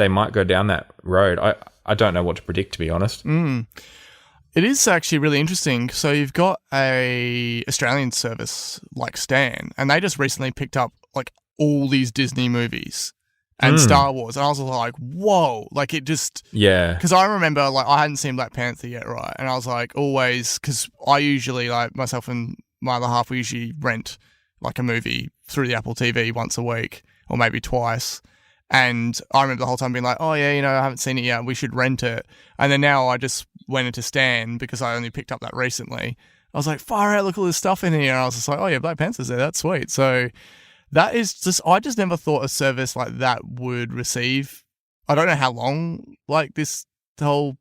D: might go down that road. I don't know what to predict, to be honest.
C: It is actually really interesting. So you've got a Australian service like Stan, and they just recently picked up like all these Disney movies and Star Wars, and I was like, whoa, like it just, because I remember like I hadn't seen Black Panther yet, right? And I was like, always, because I usually, like myself and my other half, we usually rent like a movie through the Apple TV once a week or maybe twice. And I remember the whole time being like, oh yeah, I haven't seen it yet, we should rent it. And then now I just went into Stan because I only picked up that recently. I was like, far out, look at all this stuff in here. And I was just like, oh yeah, Black Panther's there, that's sweet. So that is just, I just never thought a service like that would receive, I don't know how long like this whole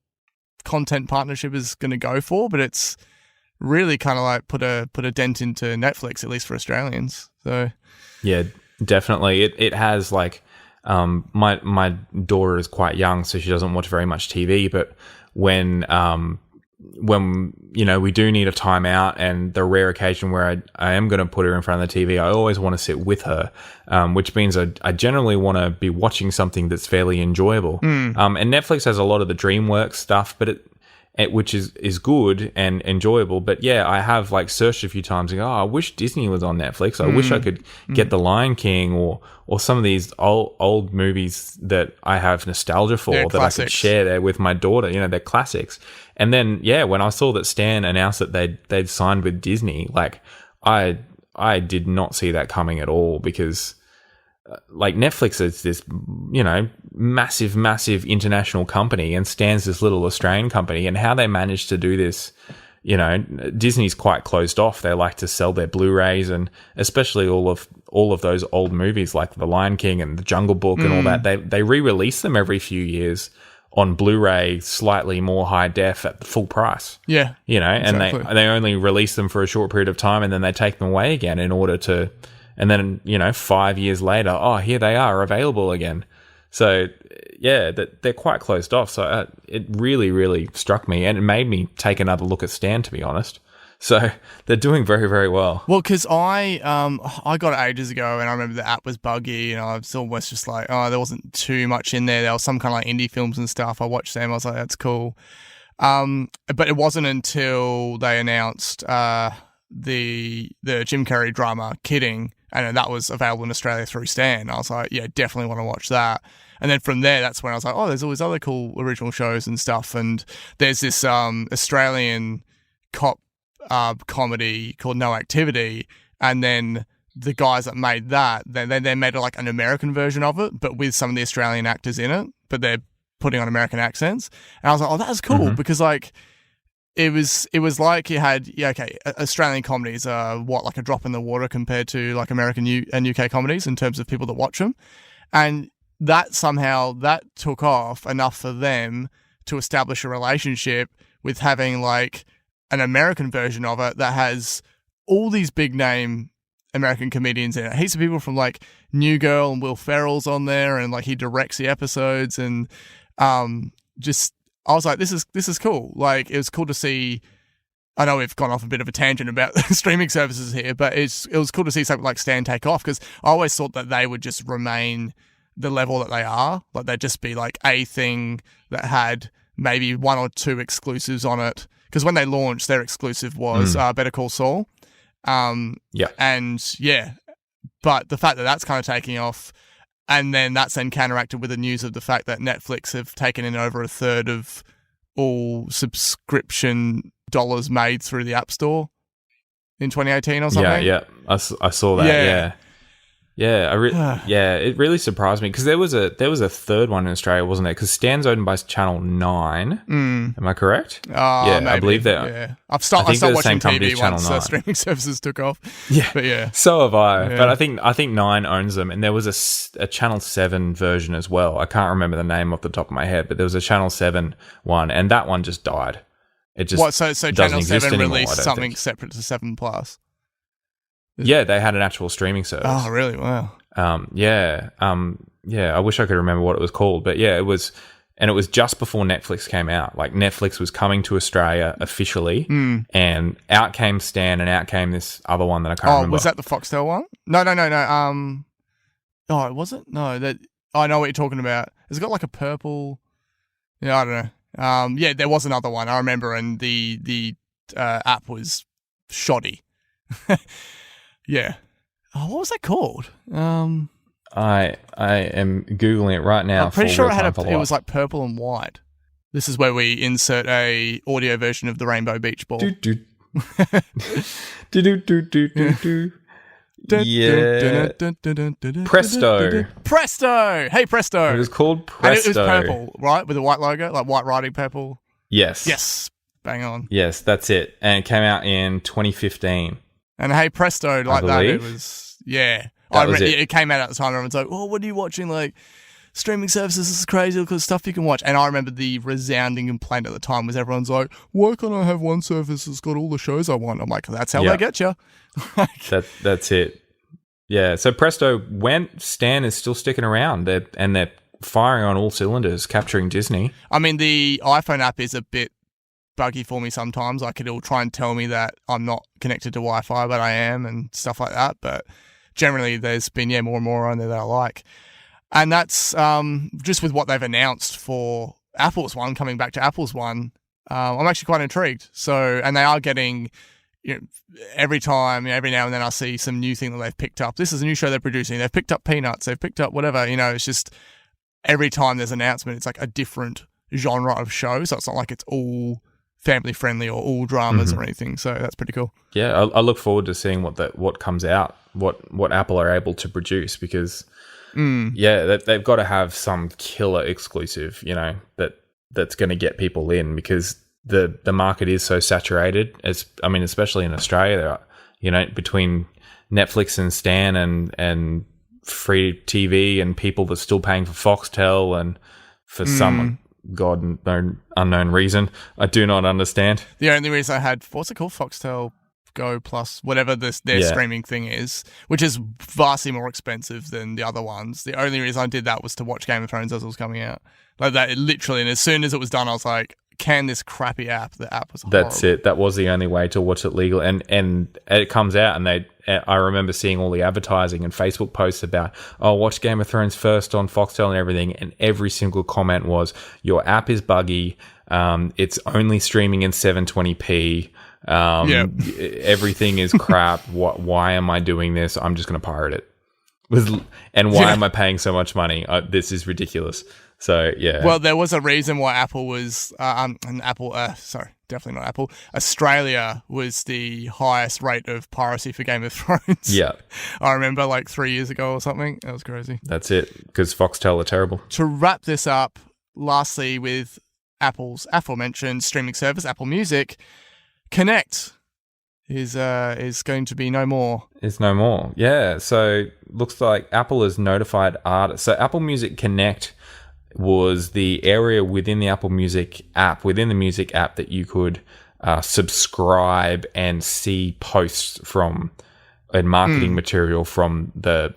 C: content partnership is going to go for, but it's really kind of like put a dent into Netflix, at least for Australians. So yeah,
D: definitely. It has like, my daughter is quite young, so she doesn't watch very much TV, but when we do need a timeout, and the rare occasion where I am going to put her in front of the TV, I always want to sit with her, which means I generally want to be watching something that's fairly enjoyable. And Netflix has a lot of the DreamWorks stuff, but which is good and enjoyable. But yeah, I have like searched a few times and go, I wish Disney was on Netflix. I wish I could get The Lion King or some of these old movies that I have nostalgia for, that classics. I could share there with my daughter. They're classics. And then, when I saw that Stan announced that they'd signed with Disney, like I did not see that coming at all, because like Netflix is this, massive international company, and Stan's this little Australian company, and how they managed to do this, Disney's quite closed off. They like to sell their Blu-rays, and especially all of those old movies like The Lion King and The Jungle Book and all that. They re-release them every few years on Blu-ray, slightly more high def at the full price. Yeah. Exactly. And they only release them for a short period of time, and then they take them away again in order to, and then, 5 years later, oh, here they are available again. So yeah, they're quite closed off. So it really, really struck me, and it made me take another look at Stan, to be honest. So they're doing very, very well.
C: Well, because I got it ages ago, and I remember the app was buggy, and I was almost just like, there wasn't too much in there. There was some kind of like indie films and stuff. I watched them. I was like, that's cool. But it wasn't until they announced the Jim Carrey drama Kidding, and that was available in Australia through Stan. I was like, yeah, definitely want to watch that. And then from there, that's when I was like, oh, there's all these other cool original shows and stuff. And there's this Australian cop comedy called No Activity, and then the guys that made that, they made like an American version of it, but with some of the Australian actors in it, but they're putting on American accents. And I was like, oh, that's cool, because like it was like you had Australian comedies are like a drop in the water compared to like American and UK comedies in terms of people that watch them, and that somehow that took off enough for them to establish a relationship with having like an American version of it that has all these big name American comedians in it. Heaps of people from like New Girl, and Will Ferrell's on there, and like he directs the episodes, and I was like, this is cool. Like, it was cool to see. I know we've gone off a bit of a tangent about streaming services here, but it was cool to see something like Stan take off, because I always thought that they would just remain the level that they are. Like, they'd just be like a thing that had maybe one or two exclusives on it. Because when they launched, their exclusive was Better Call Saul. But the fact that that's kind of taking off, and then that's then counteracted with the news of the fact that Netflix have taken in over a third of all subscription dollars made through the App Store in 2018 or something.
D: Yeah. I saw that. Yeah. It really surprised me, because there was a third one in Australia, wasn't there? Because Stan's owned by Channel 9. Am I correct?
C: Maybe.
D: I believe that.
C: Yeah. I stopped watching TV once streaming services took off.
D: Yeah,
C: but yeah.
D: So have I. Yeah. But I think 9 owns them, and there was a Channel 7 version as well. I can't remember the name off the top of my head, but there was a Channel 7 one, and that one just died. It just
C: so Channel 7 released something separate to 7 Plus.
D: Yeah, they had an actual streaming service.
C: Oh, really? Wow.
D: I wish I could remember what it was called, but yeah, it was. And it was just before Netflix came out. Like, Netflix was coming to Australia officially, and out came Stan, and out came this other one that I can't remember.
C: Was that the Foxtel one? No. Oh, was it? No, I know what you're talking about. It's got like a purple. Yeah, I don't know. Yeah, there was another one I remember, and the app was shoddy. Yeah. Oh, what was that called?
D: I am Googling it right now.
C: I'm pretty sure it was like purple and white. This is where we insert a audio version of the Rainbow Beach Ball.
D: Yeah. Presto.
C: Presto. Hey, Presto.
D: It was called Presto.
C: And it was purple, right? With a white logo, like white writing purple.
D: Yes.
C: Yes. Bang on.
D: Yes, that's it. And it came out in 2015.
C: And hey, Presto, like that, it was, yeah. It came out at the time, and everyone's like, oh, what are you watching? Like, streaming services, this is crazy, look at the stuff you can watch. And I remember the resounding complaint at the time was everyone's like, why can't I have one service that's got all the shows I want? I'm like, that's how they get you.
D: That's it. Yeah, so Presto went. Stan is still sticking around, they're firing on all cylinders, capturing Disney.
C: I mean, the iPhone app is a bit buggy for me sometimes. Like, it'll try and tell me that I'm not connected to Wi-Fi, but I am, and stuff like that. But generally, there's been more and more on there that I like. And that's just with what they've announced for Apple's one, coming back to Apple's one, I'm actually quite intrigued. So, and they are getting, every time, every now and then I see some new thing that they've picked up. This is a new show they're producing. They've picked up Peanuts. They've picked up whatever. It's just every time there's an announcement, it's like a different genre of show. So it's not like it's all family friendly or all dramas or anything. So that's pretty cool.
D: Yeah, I look forward to seeing what comes out, what Apple are able to produce, because they've got to have some killer exclusive, that's going to get people in, because the market is so saturated. Especially in Australia, between Netflix and Stan and free TV and people that are still paying for Foxtel, and for some unknown reason I do not understand.
C: The only reason I had, what's it called, Foxtel Go Plus, whatever their streaming thing is, which is vastly more expensive than the other ones. The only reason I did that was to watch Game of Thrones as it was coming out. Like that, literally. And as soon as it was done, I was like, can this crappy app? The app was horrible. That's
D: it. That was the only way to watch it legal. And it comes out, and I remember seeing all the advertising and Facebook posts about, watch Game of Thrones first on Foxtel and everything. And every single comment was, your app is buggy. It's only streaming in 720p. Everything is crap. Why am I doing this? I'm just going to pirate it. And why am I paying so much money? This is ridiculous. So, yeah.
C: Well, there was a reason why Apple was, definitely not Apple. Australia was the highest rate of piracy for Game of Thrones.
D: Yeah.
C: I remember like 3 years ago or something. That was crazy.
D: That's it, because Foxtel are terrible.
C: To wrap this up, lastly, with Apple's aforementioned streaming service, Apple Music, Connect is going to be no more.
D: It's no more. Yeah. So looks like Apple has notified artists. So Apple Music Connect was the area within the Apple Music app, that you could subscribe and see posts from and marketing material from the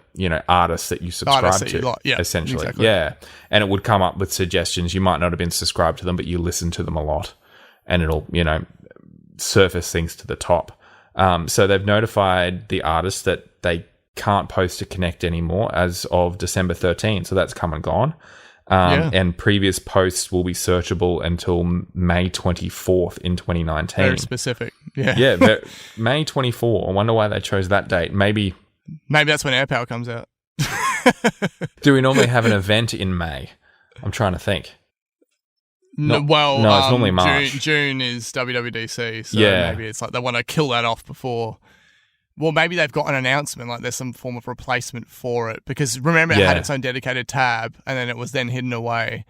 D: artists that you subscribe to, essentially. Exactly. Yeah. And it would come up with suggestions. You might not have been subscribed to them, but you listen to them a lot, and it'll surface things to the top. So they've notified the artists that they can't post to Connect anymore as of December 13. So that's come and gone. And previous posts will be searchable until May 24th in 2019.
C: Very specific. Yeah.
D: Yeah, May 24. I wonder why they chose that date. Maybe
C: that's when AirPower comes out.
D: Do we normally have an event in May? I'm trying to think.
C: No, it's
D: normally March.
C: June is WWDC, so maybe it's like they want to kill that off before. Well, maybe they've got an announcement, like there's some form of replacement for it. Because remember, it had its own dedicated tab, and then it was then hidden away.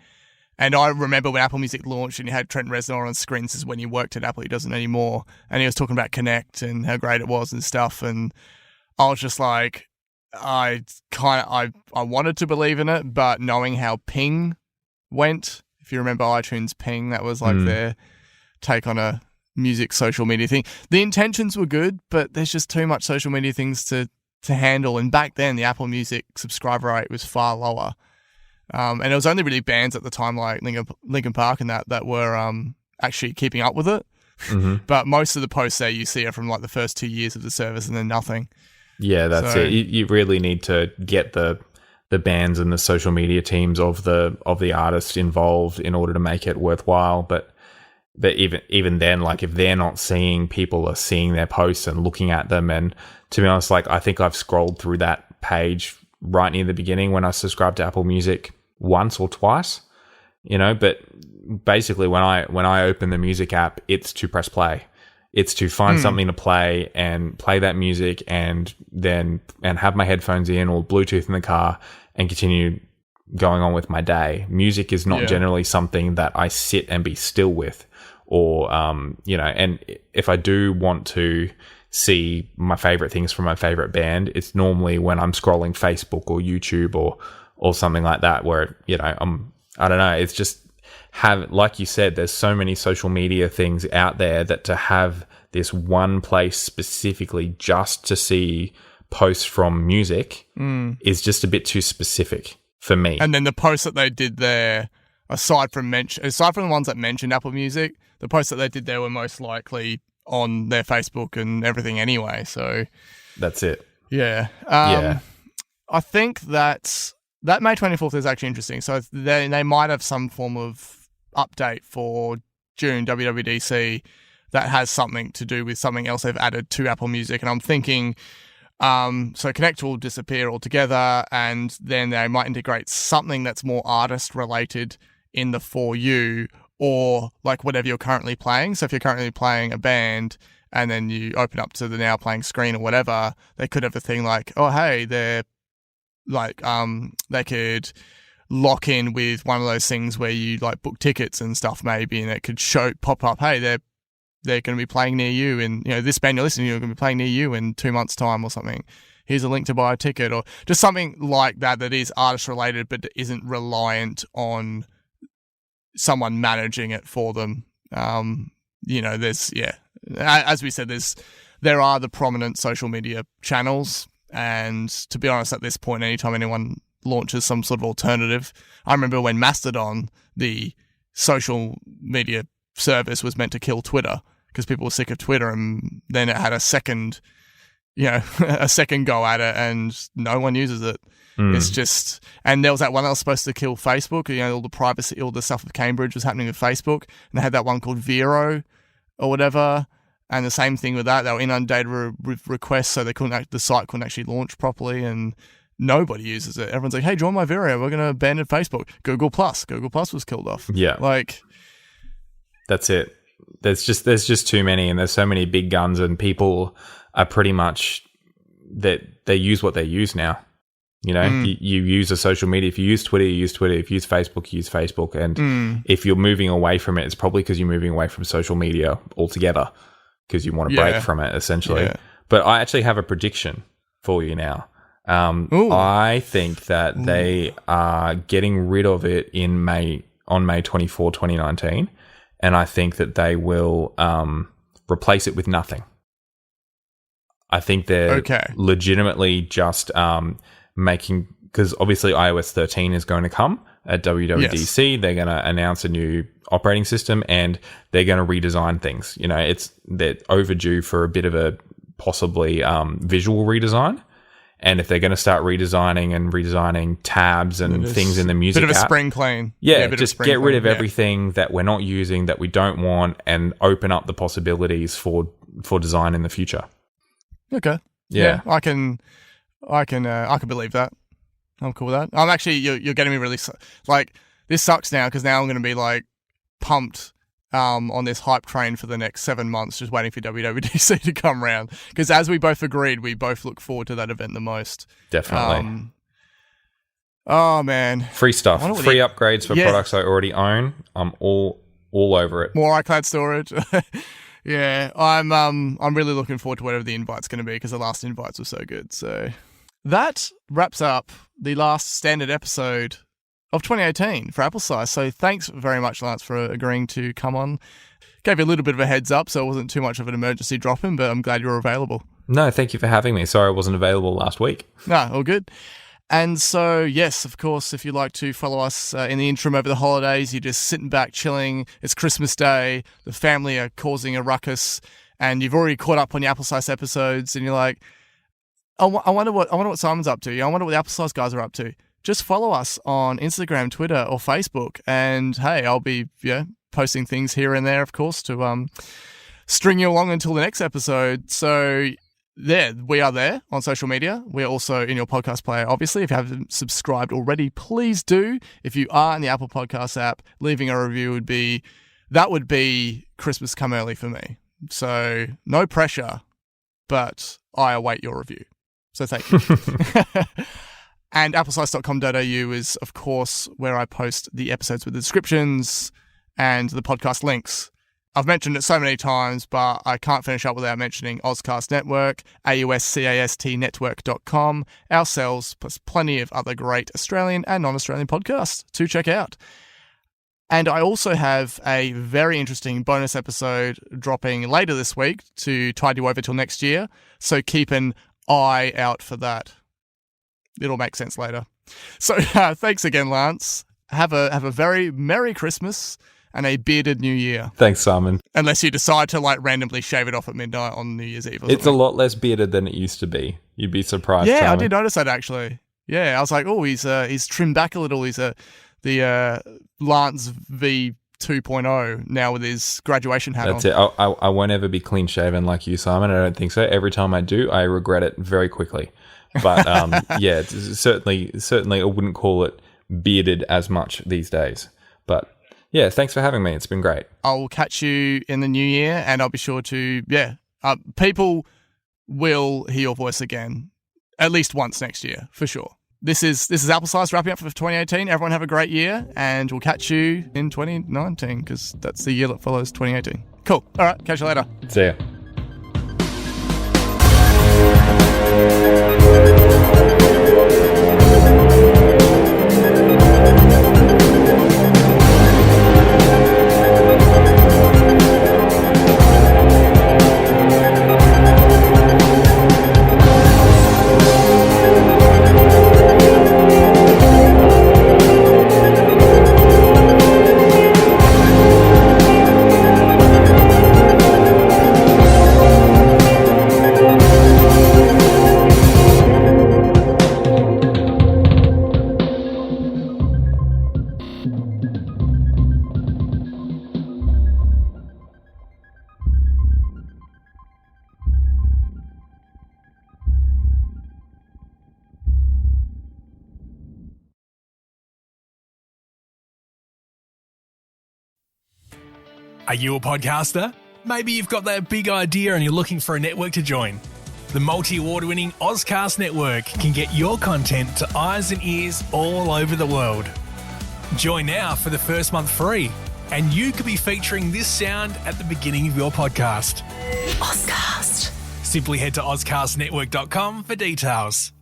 C: And I remember when Apple Music launched and you had Trent Reznor on screen, this is when he worked at Apple, he doesn't anymore. And he was talking about Connect and how great it was and stuff. And I was just like, I wanted to believe in it, but knowing how Ping went, if you remember iTunes Ping, that was like their take on a music social media thing. The intentions were good, but there's just too much social media things to to handle. And back then, the Apple Music subscriber rate was far lower. And it was only really bands at the time like Linkin Park and that were actually keeping up with it.
D: Mm-hmm.
C: But most of the posts there you see are from like the first 2 years of the service and then nothing.
D: Yeah, that's it. You really need to get the bands and the social media teams of the artist involved in order to make it worthwhile. But even then, like if they're not seeing, people are seeing their posts and looking at them. And to be honest, like I think I've scrolled through that page right near the beginning when I subscribed to Apple Music once or twice, but basically when I open the music app, it's to press play. It's to find something to play and play that music and have my headphones in or Bluetooth in the car and continue going on with my day. Music is not generally something that I sit and be still with or, and if I do want to see my favorite things from my favorite band, it's normally when I'm scrolling Facebook or YouTube or something like that where, I don't know, it's just like you said, there's so many social media things out there that to have this one place specifically just to see posts from music is just a bit too specific for me.
C: And then the posts that they did there, aside from the ones that mentioned Apple Music, the posts that they did there were most likely on their Facebook and everything anyway. So
D: that's it.
C: Yeah. I think that May 24th is actually interesting. So they might have some form of update for June WWDC that has something to do with something else they've added to Apple Music. And I'm thinking, so Connect will disappear altogether, and then they might integrate something that's more artist related in the For You, or like whatever you're currently playing. So if you're currently playing a band and then you open up to the now playing screen or whatever, they could have a thing like, oh, hey, they're like, they could lock in with one of those things where you like book tickets and stuff maybe, and it could pop up, hey, they're going to be playing near you, and this band you're listening to are going to be playing near you in 2 months' time or something. Here's a link to buy a ticket, or just something like that is artist related but isn't reliant on someone managing it for them. There's as we said, there are the prominent social media channels, and to be honest, at this point, anytime anyone launches some sort of alternative, I remember when Mastodon, the social media service, was meant to kill Twitter because people were sick of Twitter, and then it had a second go at it, and no one uses it. It's just, and there was that one that was supposed to kill Facebook. All the privacy, all the stuff with Cambridge was happening with Facebook, and they had that one called Vero or whatever, and the same thing with that. They were inundated with requests, so the site couldn't actually launch properly, and nobody uses it. Everyone's like, "Hey, join my Vero. We're going to abandon Facebook." Google Plus was killed off.
D: Yeah,
C: like
D: that's it. There's just too many, and there's so many big guns, and people are pretty much that they use what they use now. You use a social media. If you use Twitter, you use Twitter. If you use Facebook, you use Facebook. And if you're moving away from it, it's probably because you're moving away from social media altogether because you want to break from it, essentially. Yeah. But I actually have a prediction for you now. I think that they are getting rid of it on May 24, 2019. And I think that they will replace it with nothing. I think they're legitimately just making, because obviously iOS 13 is going to come at WWDC. Yes. They're going to announce a new operating system, and they're going to redesign things. They're overdue for a bit of a possibly visual redesign. And if they're going to start redesigning tabs and things in the music app,
C: bit of a spring clean.
D: Yeah, just get rid of everything that we're not using, that we don't want, and open up the possibilities for design in the future.
C: Okay. Yeah, I can believe that. I'm cool with that. I'm actually, you're getting me really, like, this sucks now because now I'm going to be like pumped on this hype train for the next 7 months, just waiting for WWDC to come around. Because as we both agreed, we both look forward to that event the most.
D: Definitely.
C: Oh man,
D: free stuff, free upgrades for products I already own. I'm all over it.
C: More iCloud storage. Yeah, I'm really looking forward to whatever the invite's going to be because the last invites were so good. So that wraps up the last standard episode of 2018 for Apple Size. So thanks very much, Lance, for agreeing to come on. Gave you a little bit of a heads up, so it wasn't too much of an emergency drop-in, but I'm glad you were available.
D: No, thank you for having me. Sorry I wasn't available last week.
C: No, all good. And so, yes, of course, if you'd like to follow us in the interim over the holidays, you're just sitting back, chilling. It's Christmas Day. The family are causing a ruckus, and you've already caught up on the Applesize episodes, and you're like, I wonder what Simon's up to. I wonder what the Applesize guys are up to. Just follow us on Instagram, Twitter, or Facebook, and hey, I'll be posting things here and there, of course, to string you along until the next episode. So we are there on social media. We're also in your podcast player, obviously. If you haven't subscribed already, please do. If you are in the Apple Podcast app, leaving a review would be Christmas come early for me. So no pressure, but I await your review. So thank you. And applesize.com.au is, of course, where I post the episodes with the descriptions and the podcast links. I've mentioned it so many times, but I can't finish up without mentioning Ozcast Network, AUSCASTnetwork.com, ourselves, plus plenty of other great Australian and non-Australian podcasts to check out. And I also have a very interesting bonus episode dropping later this week to tide you over till next year, so keep an eye out for that. It'll make sense later. So thanks again, Lance. Have a very Merry Christmas and a bearded New Year.
D: Thanks, Simon.
C: Unless you decide to randomly shave it off at midnight on New Year's Eve.
D: It's a lot less bearded than it used to be. You'd be surprised.
C: Yeah,
D: Simon.
C: I did notice that actually. Yeah, I was like, oh, he's trimmed back a little. He's the Lance V 2.0 now with his graduation hat
D: That's
C: on.
D: it. I won't ever be clean shaven like you, Simon. I don't think so. Every time I do, I regret it very quickly. But yeah, certainly I wouldn't call it bearded as much these days. But yeah, thanks for having me. It's been great.
C: I'll catch you in the new year, and I'll be sure to, people will hear your voice again at least once next year, for sure. This is Applesize wrapping up for 2018. Everyone have a great year, and we'll catch you in 2019, because that's the year that follows 2018. Cool. All right, catch you later.
D: See ya.
A: Are you a podcaster? Maybe you've got that big idea and you're looking for a network to join. The multi-award-winning Ozcast Network can get your content to eyes and ears all over the world. Join now for the first month free, and you could be featuring this sound at the beginning of your podcast.
B: Ozcast.
A: Simply head to ozcastnetwork.com for details.